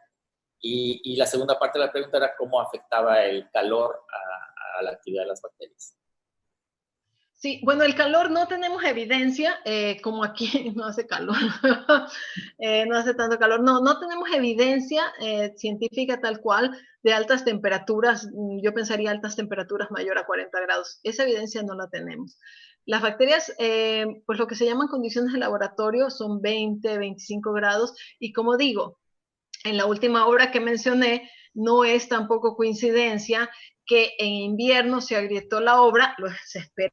Y la segunda parte de la pregunta era cómo afectaba el calor a la actividad de las bacterias. Sí, bueno, el calor no tenemos evidencia, como aquí no hace calor, no hace tanto calor, no tenemos evidencia científica tal cual de altas temperaturas, yo pensaría altas temperaturas mayor a 40 grados, esa evidencia no la tenemos. Las bacterias, pues lo que se llaman condiciones de laboratorio son 20, 25 grados, y como digo, en la última obra que mencioné, no es tampoco coincidencia que en invierno se agrietó la obra, se espera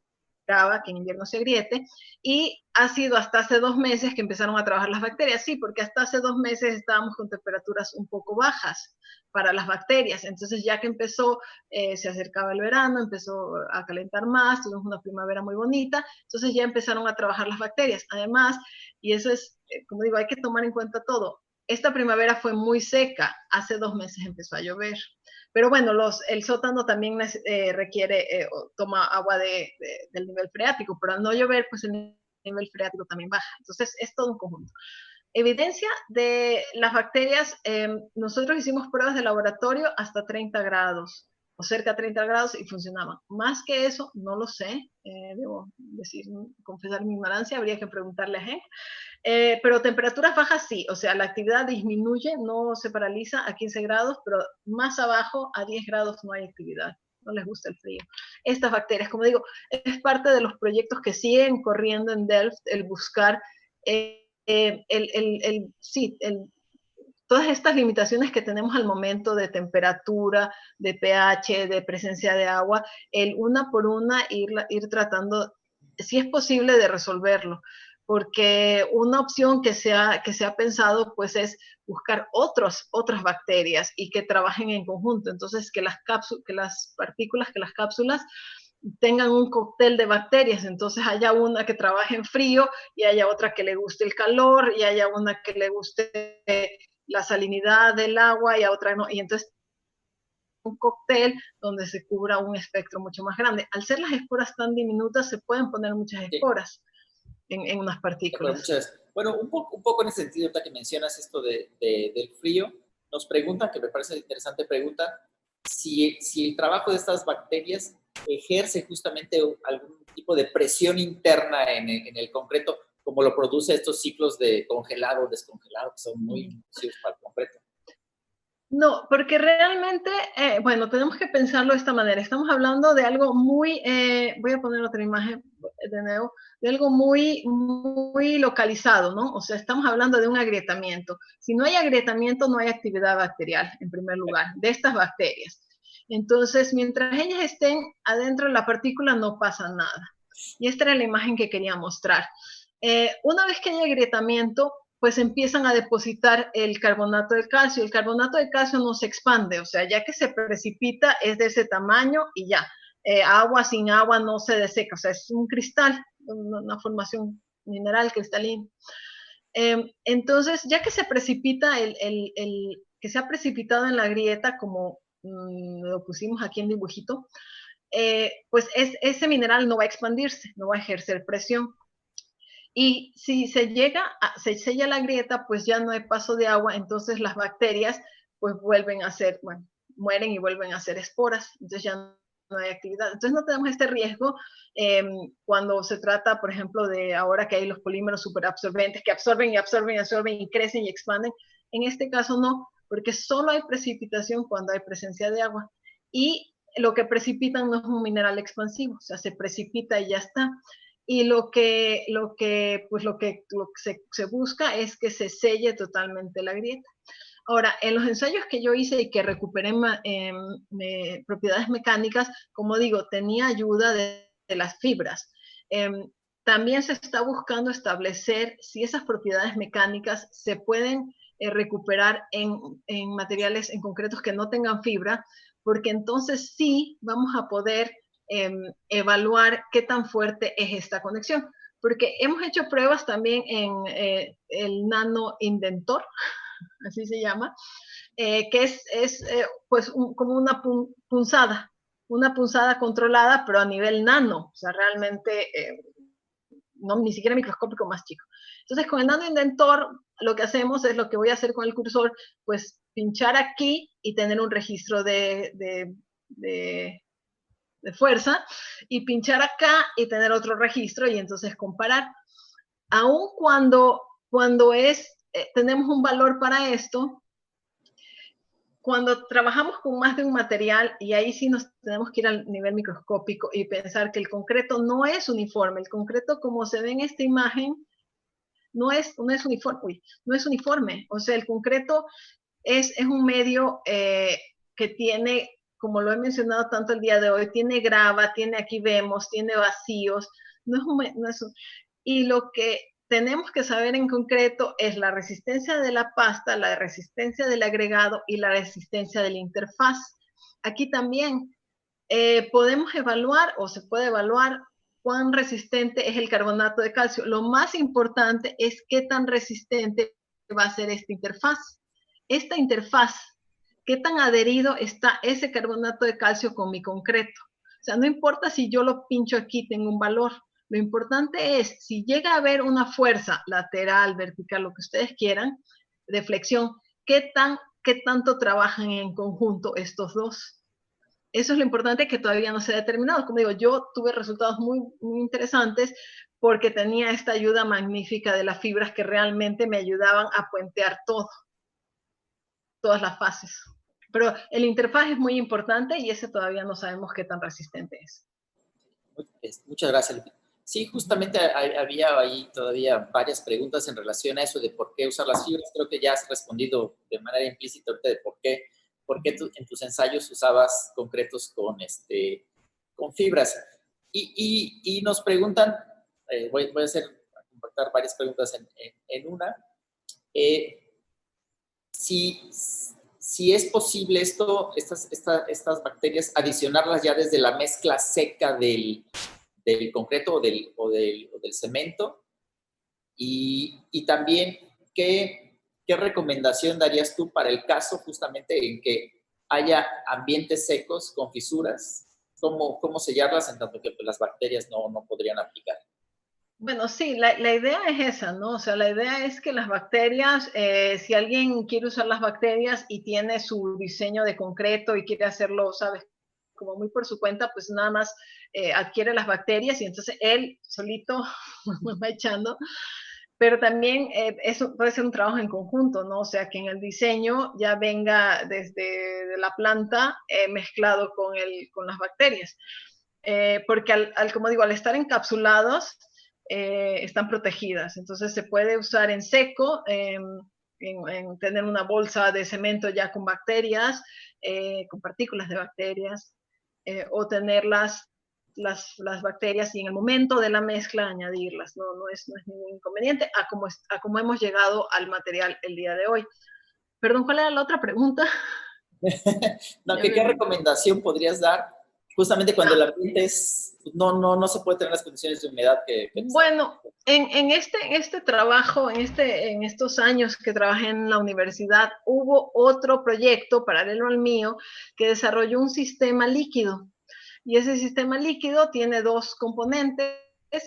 que en invierno se agriete, y ha sido hasta hace 2 meses que empezaron a trabajar las bacterias. Sí, porque hasta hace 2 meses estábamos con temperaturas un poco bajas para las bacterias. Entonces, ya que empezó, se acercaba el verano, empezó a calentar más, tuvimos una primavera muy bonita, entonces ya empezaron a trabajar las bacterias. Además, y eso es, como digo, hay que tomar en cuenta todo. Esta primavera fue muy seca, hace 2 meses empezó a llover. Pero bueno, el sótano también requiere, toma agua del nivel freático, pero al no llover, pues el nivel freático también baja. Entonces, es todo un conjunto. Evidencia de las bacterias, nosotros hicimos pruebas de laboratorio hasta 30 grados o cerca de 30 grados y funcionaban. Más que eso, no lo sé, debo decir, confesar mi ignorancia, habría que preguntarle a gente. Pero temperaturas bajas sí, o sea, la actividad disminuye, no se paraliza a 15 grados, pero más abajo, a 10 grados, no hay actividad, no les gusta el frío. Estas bacterias, como digo, es parte de los proyectos que siguen corriendo en Delft, el buscar todas estas limitaciones que tenemos al momento de temperatura, de pH, de presencia de agua, el una por una ir tratando, si es posible, de resolverlo. Porque una opción que se ha pensado pues es buscar otras bacterias y que trabajen en conjunto. Entonces, que las partículas, que las cápsulas tengan un cóctel de bacterias, entonces haya una que trabaje en frío y haya otra que le guste el calor y haya una que le guste la salinidad del agua y a otra no, y entonces un cóctel donde se cubra un espectro mucho más grande. Al ser las esporas tan diminutas, se pueden poner muchas esporas en unas partículas. Bueno, un poco en ese sentido, ahorita que mencionas esto del frío, nos preguntan, que me parece interesante pregunta, si el trabajo de estas bacterias ejerce justamente algún tipo de presión interna en el concreto, como lo produce estos ciclos de congelado, descongelado, que son muy nocivos para el concreto. No, porque realmente, bueno, tenemos que pensarlo de esta manera. Estamos hablando de algo muy, voy a poner otra imagen de nuevo, de algo muy, muy localizado, ¿no? O sea, estamos hablando de un agrietamiento. Si no hay agrietamiento, no hay actividad bacterial, en primer lugar, de estas bacterias. Entonces, mientras ellas estén adentro de la partícula, no pasa nada. Y esta era la imagen que quería mostrar. Una vez que hay agrietamiento, pues empiezan a depositar el carbonato de calcio. El carbonato de calcio no se expande, o sea, ya que se precipita es de ese tamaño y ya. Agua sin agua no se deseca, o sea, es un cristal, una formación mineral cristalina. Entonces, ya que se precipita, que se ha precipitado en la grieta, como lo pusimos aquí en dibujito, pues ese mineral no va a expandirse, no va a ejercer presión. Y si se sella la grieta, pues ya no hay paso de agua, entonces las bacterias pues vuelven a ser, bueno, mueren y vuelven a ser esporas, entonces ya no hay actividad. Entonces no tenemos este riesgo cuando se trata, por ejemplo, de ahora que hay los polímeros superabsorbentes que absorben y absorben y absorben y crecen y expanden. En este caso no, porque solo hay precipitación cuando hay presencia de agua. Y lo que precipitan no es un mineral expansivo, o sea, se precipita y ya está. Y se busca es que se selle totalmente la grieta. Ahora, en los ensayos que yo hice y que recuperé propiedades mecánicas, como digo, tenía ayuda de las fibras. También se está buscando establecer si esas propiedades mecánicas se pueden recuperar en materiales en concretos que no tengan fibra, porque entonces sí vamos a poder evaluar qué tan fuerte es esta conexión. Porque hemos hecho pruebas también en el nano indentor, así se llama, que es pues como una punzada controlada, pero a nivel nano, o sea, realmente no, ni siquiera microscópico más chico. Entonces, con el nano indentor, lo que hacemos es lo que voy a hacer con el cursor, pues pinchar aquí y tener un registro de fuerza, y pinchar acá y tener otro registro y entonces comparar. Aun cuando tenemos un valor para esto, cuando trabajamos con más de un material, y ahí sí nos tenemos que ir al nivel microscópico y pensar que el concreto no es uniforme. El concreto, como se ve en esta imagen, no es uniforme. No es uniforme. O sea, el concreto es un medio que tiene, como lo he mencionado tanto el día de hoy, tiene grava, tiene, aquí vemos, tiene vacíos. Y lo que tenemos que saber en concreto es la resistencia de la pasta, la resistencia del agregado y la resistencia de la interfaz. Aquí también podemos evaluar, o se puede evaluar, cuán resistente es el carbonato de calcio. Lo más importante es qué tan resistente va a ser esta interfaz. Esta interfaz, qué tan adherido está ese carbonato de calcio con mi concreto. O sea, no importa si yo lo pincho aquí, tengo un valor. Lo importante es, si llega a haber una fuerza lateral, vertical, lo que ustedes quieran, de flexión, qué tanto trabajan en conjunto estos dos. Eso es lo importante, que todavía no se ha determinado. Como digo, yo tuve resultados muy, muy interesantes porque tenía esta ayuda magnífica de las fibras que realmente me ayudaban a puentear todas las fases. Pero el interfaz es muy importante y ese todavía no sabemos qué tan resistente es. Muchas gracias. Sí, justamente había ahí todavía varias preguntas en relación a eso de por qué usar las fibras. Creo que ya has respondido de manera implícita ahorita de por qué en tus ensayos usabas concretos con fibras. Y nos preguntan, voy a compactar varias preguntas en una. Si es posible estas bacterias, adicionarlas ya desde la mezcla seca del concreto o del cemento, y también ¿qué recomendación darías tú para el caso justamente en que haya ambientes secos con fisuras? ¿Cómo sellarlas en tanto que las bacterias no podrían aplicar? Bueno, sí, la idea es esa, ¿no? O sea, la idea es que las bacterias, si alguien quiere usar las bacterias y tiene su diseño de concreto y quiere hacerlo, ¿sabes? Como muy por su cuenta, pues nada más adquiere las bacterias y entonces él solito va echando. Pero también eso puede ser un trabajo en conjunto, ¿no? O sea, que en el diseño ya venga desde la planta mezclado con las bacterias. Porque como digo, al estar encapsulados, están protegidas. Entonces se puede usar en seco, en tener una bolsa de cemento ya con bacterias, con partículas de bacterias, o tener las bacterias y en el momento de la mezcla añadirlas. No es ningún inconveniente a como hemos llegado al material el día de hoy. Perdón, ¿cuál era la otra pregunta? No, ¿qué recomendación podrías dar justamente cuando el ambiente no se puede tener las condiciones de humedad que bueno, en este trabajo, en estos años que trabajé en la universidad, hubo otro proyecto paralelo al mío que desarrolló un sistema líquido. Y ese sistema líquido tiene dos componentes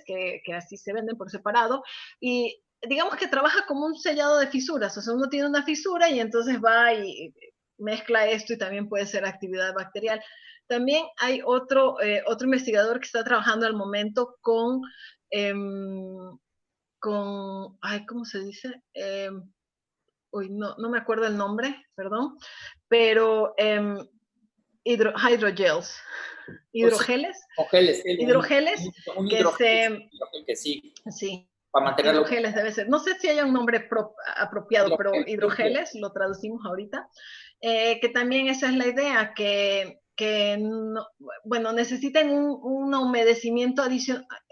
que así se venden por separado. Y digamos que trabaja como un sellado de fisuras. O sea, uno tiene una fisura y entonces va y mezcla esto y también puede ser actividad bacterial. También hay otro investigador que está trabajando al momento eh, ay, ¿cómo se dice? Uy, no me acuerdo el nombre, perdón, pero hydrogels, hidrogeles, hidrogeles un que hidrogel que sí, sí, para mantenerlo. hidrogeles debe ser, no sé si haya un nombre apropiado, pero hidrogeles, lo traducimos ahorita, que también esa es la idea, que no, bueno, necesitan un humedecimiento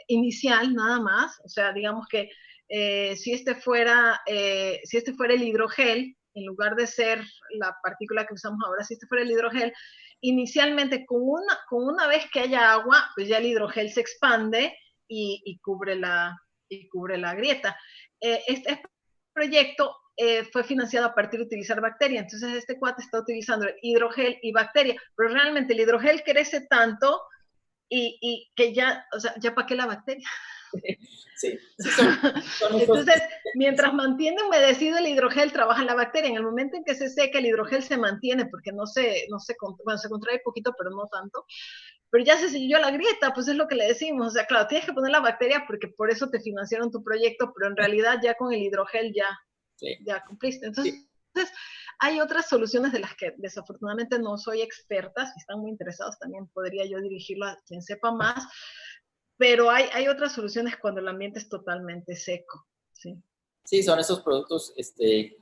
inicial nada más, o sea, digamos que si este fuera el hidrogel, en lugar de ser la partícula que usamos ahora, si este fuera el hidrogel, inicialmente con una vez que haya agua, pues ya el hidrogel se expande y cubre la grieta. Este proyecto fue financiado a partir de utilizar bacteria, entonces este cuate está utilizando hidrogel y bacteria, pero realmente el hidrogel crece tanto y que ya, o sea, ya para qué la bacteria. Sí, son entonces, mientras mantiene humedecido el hidrogel, trabaja la bacteria. En el momento en que se seca, el hidrogel se mantiene porque se contrae poquito, pero no tanto. Pero ya se selló la grieta, pues es lo que le decimos. O sea, claro, tienes que poner la bacteria porque por eso te financiaron tu proyecto, pero en realidad ya con el hidrogel ya cumpliste. Entonces, hay otras soluciones de las que desafortunadamente no soy experta. Si están muy interesados, también podría yo dirigirlo a quien sepa más. Pero hay otras soluciones cuando el ambiente es totalmente seco. Sí, sí, son esos productos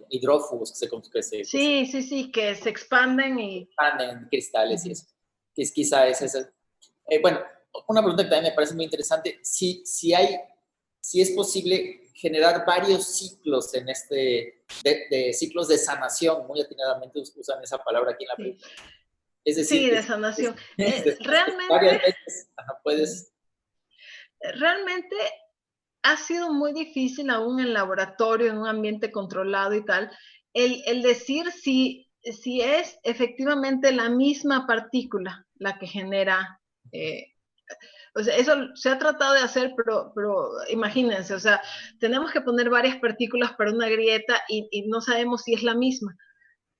hidrófugos que se expanden y expanden en cristales y eso. Que es, quizá es ese. Bueno, una pregunta que también me parece muy interesante. Si es posible generar varios ciclos en de ciclos de sanación, muy atinadamente usan esa palabra aquí en la película. Es decir, sí, de sanación. Realmente, varias veces puedes. Realmente ha sido muy difícil aún en laboratorio, en un ambiente controlado y tal, el decir si es efectivamente la misma partícula la que genera o sea, eso se ha tratado de hacer, pero imagínense, o sea, tenemos que poner varias partículas para una grieta y no sabemos si es la misma,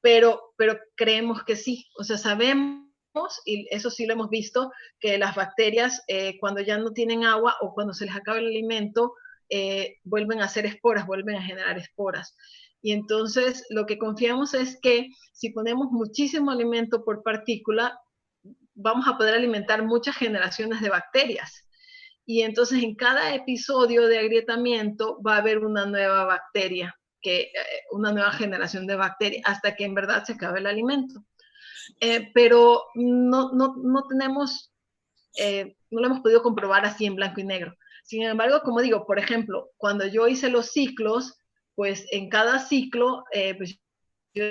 pero creemos que sí, o sea, sabemos, y eso sí lo hemos visto, que las bacterias cuando ya no tienen agua o cuando se les acaba el alimento, vuelven a hacer esporas, vuelven a generar esporas. Y entonces lo que confiamos es que si ponemos muchísimo alimento por partícula, vamos a poder alimentar muchas generaciones de bacterias. Y entonces en cada episodio de agrietamiento va a haber una nueva bacteria, una nueva generación de bacterias, hasta que en verdad se acabe el alimento. Pero no tenemos, no lo hemos podido comprobar así en blanco y negro. Sin embargo, como digo, por ejemplo, cuando yo hice los ciclos, pues en cada ciclo, pues yo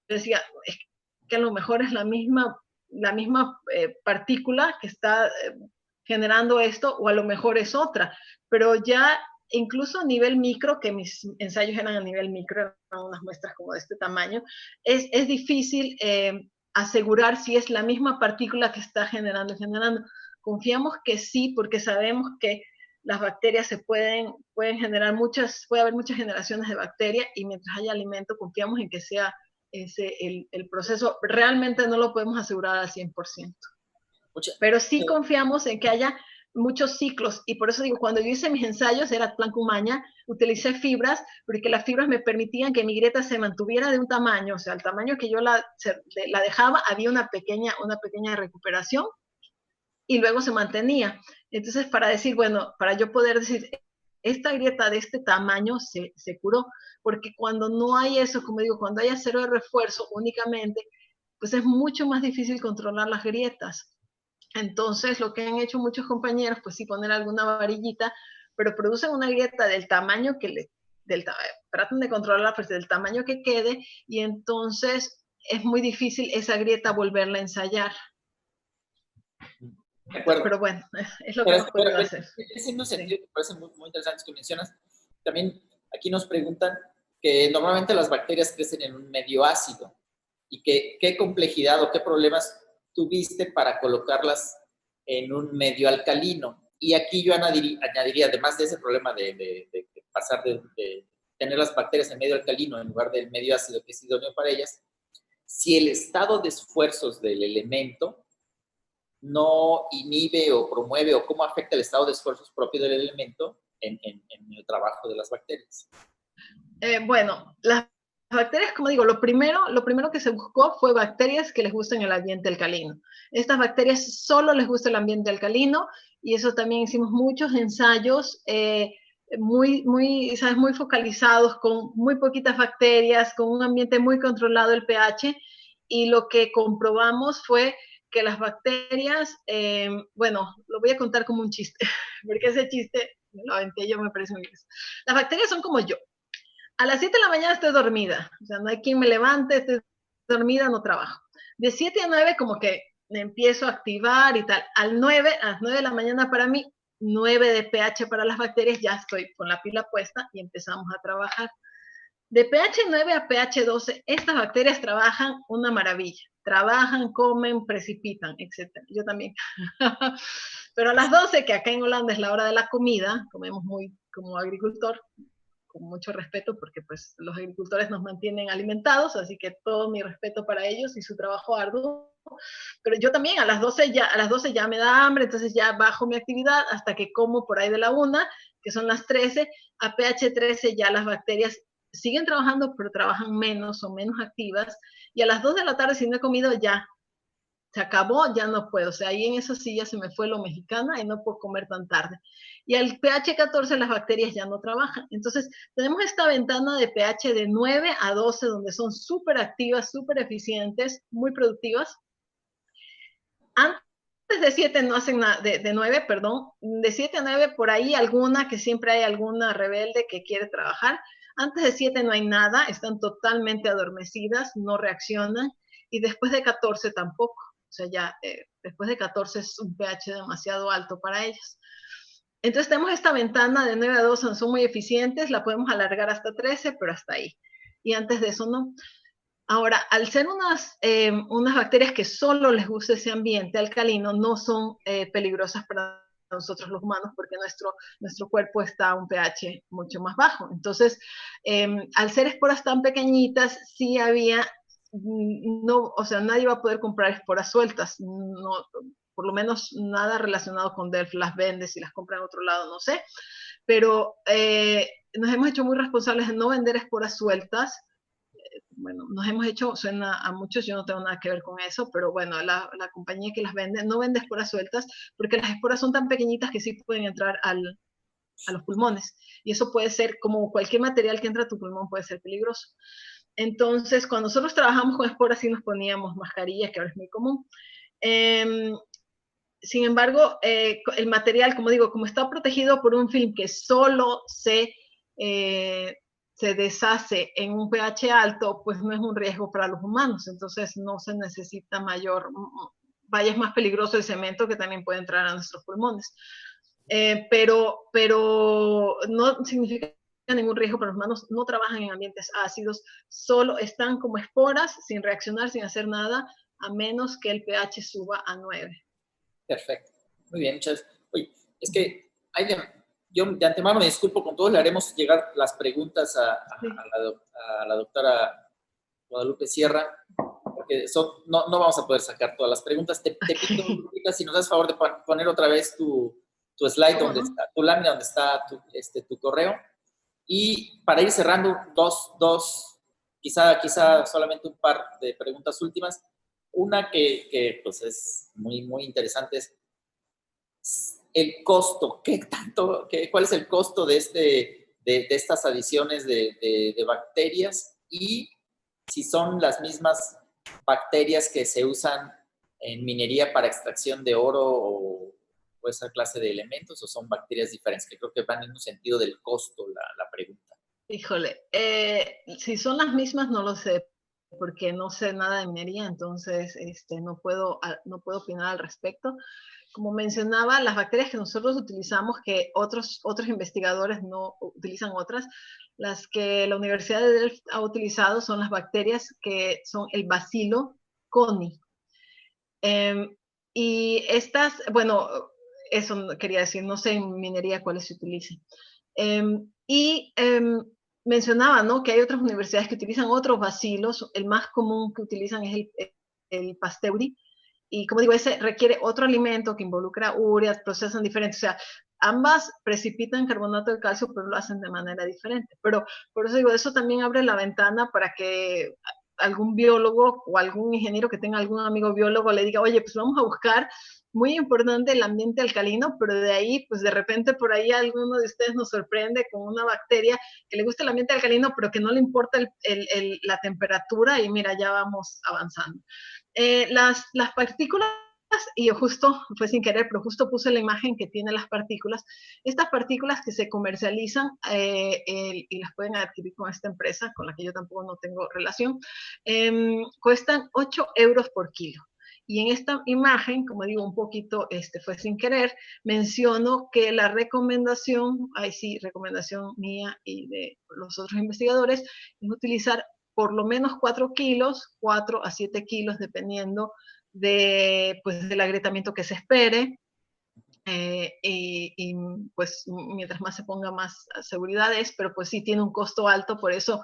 decía, es que a lo mejor es la misma partícula que está generando esto, o a lo mejor es otra, pero ya incluso a nivel micro, que mis ensayos eran a nivel micro, eran unas muestras como de este tamaño, es difícil asegurar si es la misma partícula que está generando. Confiamos que sí, porque sabemos que las bacterias se pueden generar puede haber muchas generaciones de bacterias, y mientras haya alimento confiamos en que sea el proceso. Realmente no lo podemos asegurar al 100%. Pero sí confiamos en que haya muchos ciclos, y por eso digo, cuando yo hice mis ensayos era plan cumaña, utilicé fibras, porque las fibras me permitían que mi grieta se mantuviera de un tamaño, o sea, el tamaño que yo la dejaba, había una pequeña recuperación, y luego se mantenía. Entonces, para decir, bueno, para yo poder decir, esta grieta de este tamaño se curó, porque cuando no hay eso, como digo, cuando hay acero de refuerzo únicamente, pues es mucho más difícil controlar las grietas. Entonces, lo que han hecho muchos compañeros, pues sí, poner alguna varillita, pero producen una grieta del tamaño tratan de controlarla pues del tamaño que quede, y entonces es muy difícil esa grieta volverla a ensayar. De acuerdo. Pero bueno, es lo que hemos podido hacer. Ese Sí. sentido, me parece muy, muy interesante que mencionas. También aquí nos preguntan que normalmente las bacterias crecen en un medio ácido y que qué complejidad o qué problemas tuviste para colocarlas en un medio alcalino. Y aquí yo añadiría, además de ese problema de pasar de tener las bacterias en medio alcalino en lugar del medio ácido que es idóneo para ellas, si el estado de esfuerzos del elemento no inhibe o promueve o cómo afecta el estado de esfuerzos propio del elemento en el trabajo de las bacterias. Bueno, las bacterias, como digo, lo primero que se buscó fue bacterias que les gusten el ambiente alcalino. Estas bacterias solo les gusta el ambiente alcalino y eso también hicimos muchos ensayos ¿sabes? Muy focalizados, con muy poquitas bacterias, con un ambiente muy controlado el pH, y lo que comprobamos fue que las bacterias, bueno, lo voy a contar como un chiste, porque ese chiste lo aventé yo, me parece muy bien. Las bacterias son como yo. A las 7 de la mañana estoy dormida, o sea, no hay quien me levante, estoy dormida, no trabajo. De 7 a 9 como que me empiezo a activar y tal. A las 9 de la mañana para mí, 9 de pH para las bacterias, ya estoy con la pila puesta y empezamos a trabajar. De pH 9 a pH 12, estas bacterias trabajan una maravilla. Trabajan, comen, precipitan, etc. Yo también. Pero a las 12, que acá en Holanda es la hora de la comida, comemos muy como agricultor, con mucho respeto, porque pues los agricultores nos mantienen alimentados, así que todo mi respeto para ellos y su trabajo arduo. Pero yo también a las 12 ya me da hambre, entonces ya bajo mi actividad hasta que como por ahí de la 1, que son las 13. A pH 13 ya las bacterias siguen trabajando, pero trabajan menos, son menos activas, y a las 2 de la tarde, si no he comido, ya se acabó, ya no puedo. O sea, ahí en eso sí ya se me fue lo mexicana y no puedo comer tan tarde. Y al pH 14 las bacterias ya no trabajan. Entonces, tenemos esta ventana de pH de 9 a 12, donde son súper activas, súper eficientes, muy productivas. Antes de 7 no hacen nada, de 9, perdón, de 7 a 9 por ahí alguna, que siempre hay alguna rebelde que quiere trabajar. Antes de 7 no hay nada, están totalmente adormecidas, no reaccionan, y después de 14 tampoco. O sea, ya después de 14 es un pH demasiado alto para ellas. Entonces tenemos esta ventana de 9 a 12, son muy eficientes, la podemos alargar hasta 13, pero hasta ahí. Y antes de eso no. Ahora, al ser unas bacterias que solo les gusta ese ambiente alcalino, no son peligrosas para nosotros los humanos, porque nuestro cuerpo está a un pH mucho más bajo. Entonces, al ser esporas tan pequeñitas, sí había, no, o sea, nadie va a poder comprar esporas sueltas, no, por lo menos nada relacionado con DELF las vende, si las compra en otro lado, no sé, pero nos hemos hecho muy responsables de no vender esporas sueltas. Bueno, nos hemos hecho, suena a muchos, yo no tengo nada que ver con eso, pero bueno, la compañía que las vende no vende esporas sueltas, porque las esporas son tan pequeñitas que sí pueden entrar a los pulmones, y eso puede ser, como cualquier material que entra a tu pulmón, puede ser peligroso. Entonces, cuando nosotros trabajamos con esporas, sí nos poníamos mascarillas, que ahora es muy común. Sin embargo, el material, como digo, como está protegido por un film que solo se deshace en un pH alto, pues no es un riesgo para los humanos. Entonces no se necesita vaya, es más peligroso el cemento, que también puede entrar a nuestros pulmones. Pero no significa ningún riesgo para los humanos, no trabajan en ambientes ácidos, solo están como esporas, sin reaccionar, sin hacer nada, a menos que el pH suba a 9. Perfecto. Muy bien, muchas gracias. Oye, es que yo de antemano me disculpo con todos, le haremos llegar las preguntas a la doctora Guadalupe Sierra, porque no vamos a poder sacar todas las preguntas. Te pido, Lupita, si nos das favor de poner otra vez tu slide donde está, tu lámina donde está tu correo. Y para ir cerrando, quizá solamente un par de preguntas últimas. Una que pues es muy, muy interesante es el costo. ¿Cuál es el costo de estas adiciones de bacterias? Y si son las mismas bacterias que se usan en minería para extracción de oro o esa clase de elementos, o son bacterias diferentes, que creo que van en un sentido del costo la pregunta. Híjole, si son las mismas no lo sé, porque no sé nada de minería, entonces no puedo opinar al respecto. Como mencionaba, las bacterias que nosotros utilizamos, que otros investigadores no utilizan otras, las que la Universidad de Delft ha utilizado son las bacterias que son el Bacilo coni. Y estas, bueno, eso quería decir, no sé en minería cuáles se utilicen. Mencionaba, ¿no?, que hay otras universidades que utilizan otros bacilos. El más común que utilizan es el Pasteuri, y como digo, ese requiere otro alimento que involucra ureas, procesan diferentes, o sea, ambas precipitan carbonato de calcio, pero lo hacen de manera diferente. Pero por eso digo, eso también abre la ventana para que algún biólogo o algún ingeniero que tenga algún amigo biólogo le diga, oye, pues vamos a buscar, muy importante el ambiente alcalino, pero de ahí, pues de repente por ahí alguno de ustedes nos sorprende con una bacteria que le gusta el ambiente alcalino, pero que no le importa la temperatura, y mira, ya vamos avanzando. Las partículas, y justo fue sin querer, pero justo puse la imagen que tiene las partículas. Estas partículas que se comercializan y las pueden adquirir con esta empresa, con la que yo tampoco no tengo relación, cuestan 8 euros por kilo. Y en esta imagen, como digo, un poquito fue sin querer, menciono que la recomendación, ahí sí, recomendación mía y de los otros investigadores, es utilizar por lo menos 4 kilos, 4 a 7 kilos, dependiendo pues, del agrietamiento que se espere. Y pues mientras más se ponga, más seguridad es, pero pues sí tiene un costo alto, por eso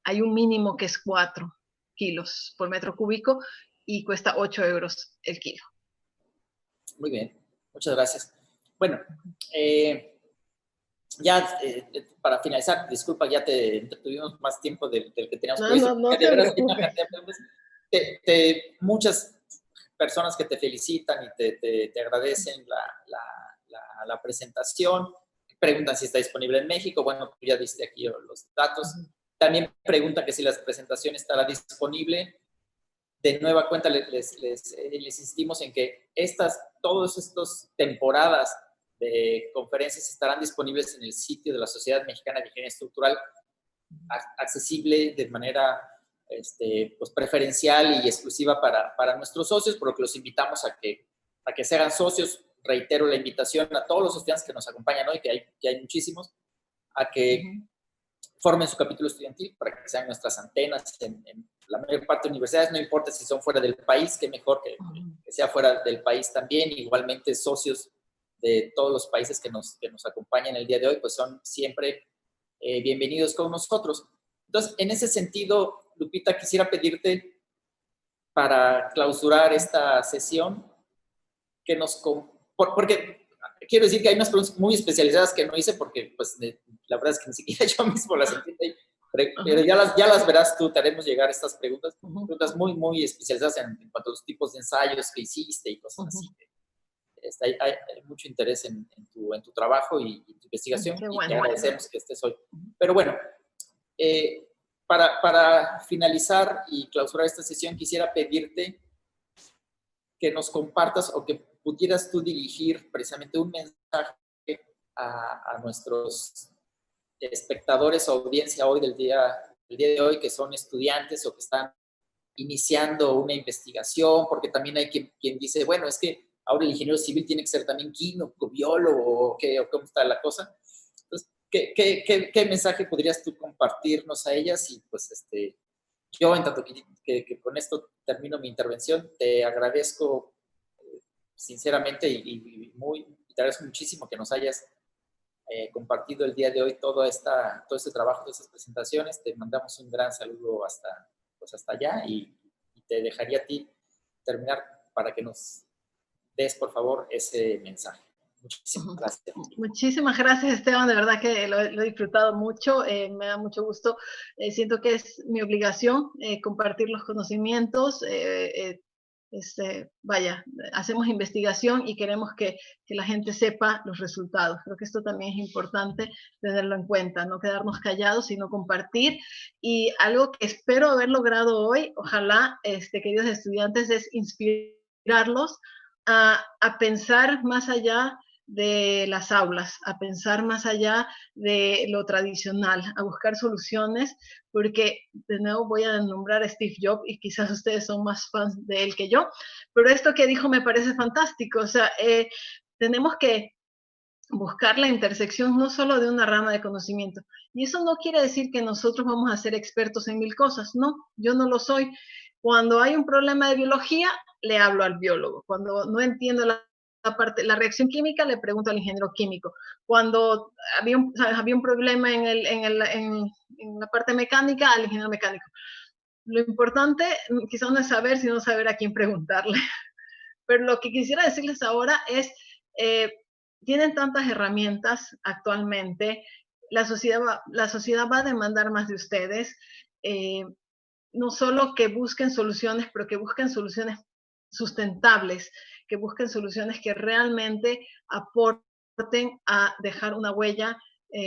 hay un mínimo que es 4 kilos por metro cúbico y cuesta 8 euros el kilo. Muy bien, muchas gracias. Bueno, ya para finalizar, disculpa, ya te entretuvimos más tiempo del que teníamos previsto. No te preocupes. Muchas personas que te felicitan y te agradecen la presentación, preguntan si está disponible en México. Bueno, tú ya diste aquí los datos. También preguntan que si la presentación estará disponible. De nueva cuenta les insistimos en que todas estas temporadas de conferencias estarán disponibles en el sitio de la Sociedad Mexicana de Ingeniería Estructural, accesible de manera pues preferencial y exclusiva para nuestros socios, por lo que los invitamos a que se hagan socios. Reitero la invitación a todos los estudiantes que nos acompañan hoy, que hay muchísimos, a que formen su capítulo estudiantil para que sean nuestras antenas en la mayor parte de universidades. No importa si son fuera del país, que mejor que sea fuera del país también. Igualmente, socios de todos los países que nos acompañan el día de hoy, pues son siempre bienvenidos con nosotros. Entonces, en ese sentido, Lupita, quisiera pedirte, para clausurar esta sesión, que porque quiero decir que hay unas preguntas muy especializadas que no hice porque, pues, la verdad es que ni siquiera yo mismo las entiendo, pero ya las verás tú. Te haremos llegar estas preguntas muy, muy especializadas en cuanto a los tipos de ensayos que hiciste y cosas así. Hay mucho interés en tu trabajo y tu investigación, y te agradecemos que estés hoy. Pero bueno, para finalizar y clausurar esta sesión, quisiera pedirte que nos compartas o que pudieras tú dirigir precisamente un mensaje a nuestros espectadores o audiencia hoy el día de hoy, que son estudiantes o que están iniciando una investigación, porque también hay quien dice, bueno, es que ahora el ingeniero civil tiene que ser también químico, biólogo, o cómo está la cosa. Entonces, ¿qué mensaje podrías tú compartirnos a ellas? Y pues yo, en tanto que con esto termino mi intervención, te agradezco sinceramente y te agradezco muchísimo que nos hayas compartido el día de hoy todo este trabajo, todas estas presentaciones. Te mandamos un gran saludo hasta allá, y te dejaría a ti terminar para que nos des, por favor, ese mensaje. Muchísimas gracias. Muchísimas gracias, Esteban. De verdad que lo he disfrutado mucho. Me da mucho gusto. Siento que es mi obligación compartir los conocimientos. Vaya, hacemos investigación y queremos que la gente sepa los resultados. Creo que esto también es importante tenerlo en cuenta, no quedarnos callados, sino compartir. Y algo que espero haber logrado hoy, ojalá, queridos estudiantes, es inspirarlos a pensar más allá de las aulas, a pensar más allá de lo tradicional, a buscar soluciones, porque de nuevo voy a nombrar a Steve Jobs y quizás ustedes son más fans de él que yo, pero esto que dijo me parece fantástico, o sea, tenemos que buscar la intersección no solo de una rama de conocimiento. Y eso no quiere decir que nosotros vamos a ser expertos en mil cosas. No, yo no lo soy. Cuando hay un problema de biología, le hablo al biólogo. Cuando no entiendo la reacción química, le pregunto al ingeniero químico. Cuando había un problema en la parte mecánica, al ingeniero mecánico. Lo importante quizás no es saber, sino saber a quién preguntarle. Pero lo que quisiera decirles ahora es, tienen tantas herramientas actualmente, la sociedad va a demandar más de ustedes, no solo que busquen soluciones, pero que busquen soluciones sustentables, que busquen soluciones que realmente aporten a dejar una huella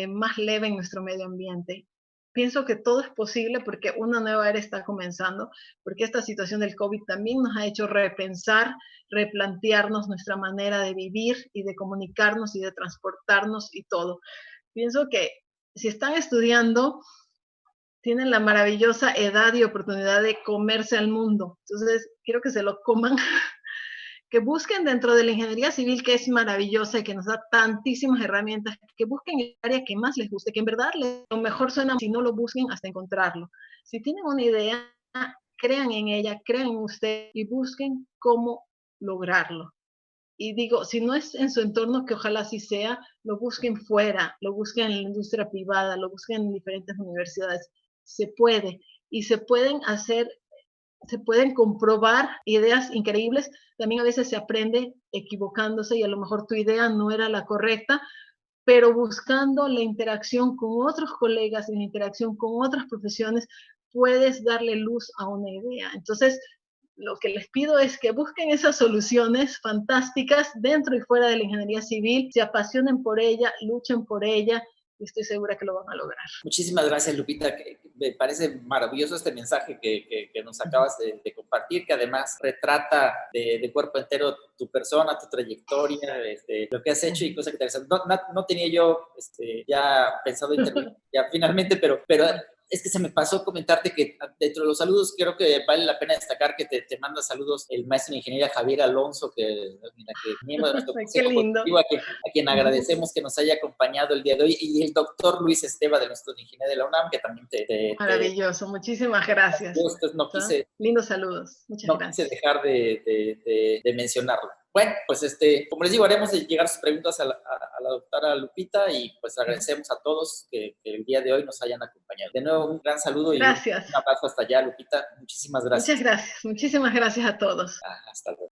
más leve en nuestro medio ambiente. Pienso que todo es posible porque una nueva era está comenzando, porque esta situación del COVID también nos ha hecho repensar, replantearnos nuestra manera de vivir y de comunicarnos y de transportarnos y todo. Pienso que si están estudiando, tienen la maravillosa edad y oportunidad de comerse al mundo. Entonces, quiero que se lo coman, que busquen dentro de la ingeniería civil, que es maravillosa y que nos da tantísimas herramientas, que busquen el área que más les guste, que en verdad lo mejor suena si no lo busquen hasta encontrarlo. Si tienen una idea, crean en ella, crean en usted y busquen cómo lograrlo. Y digo, si no es en su entorno, que ojalá así sea, lo busquen fuera, lo busquen en la industria privada, lo busquen en diferentes universidades. Se puede. Y se pueden comprobar ideas increíbles. También a veces se aprende equivocándose y a lo mejor tu idea no era la correcta, pero buscando la interacción con otros colegas, la interacción con otras profesiones, puedes darle luz a una idea. Entonces, lo que les pido es que busquen esas soluciones fantásticas dentro y fuera de la ingeniería civil, se apasionen por ella, luchen por ella, y estoy segura que lo van a lograr. Muchísimas gracias, Lupita. Me parece maravilloso este mensaje que nos acabas de compartir, que además retrata de cuerpo entero tu persona, tu trayectoria, lo que has hecho y cosas que te interesan. No tenía yo ya pensado intervenir ya finalmente, pero es que se me pasó comentarte que dentro de los saludos creo que vale la pena destacar que te manda saludos el maestro de ingeniería Javier Alonso, que miembro de nuestro consejo consultivo, a quien agradecemos que nos haya acompañado el día de hoy, y el doctor Luis Esteva, de nuestro ingeniería de la UNAM, que también maravilloso, muchísimas gracias. No quise, lindos saludos, muchas gracias. No quise dejar de mencionarlo. Bueno, pues como les digo, haremos llegar sus preguntas a la doctora Lupita y pues agradecemos a todos que el día de hoy nos hayan acompañado. De nuevo, un gran saludo y un abrazo hasta allá, Lupita. Muchísimas gracias. Muchas gracias. Muchísimas gracias a todos. Hasta luego.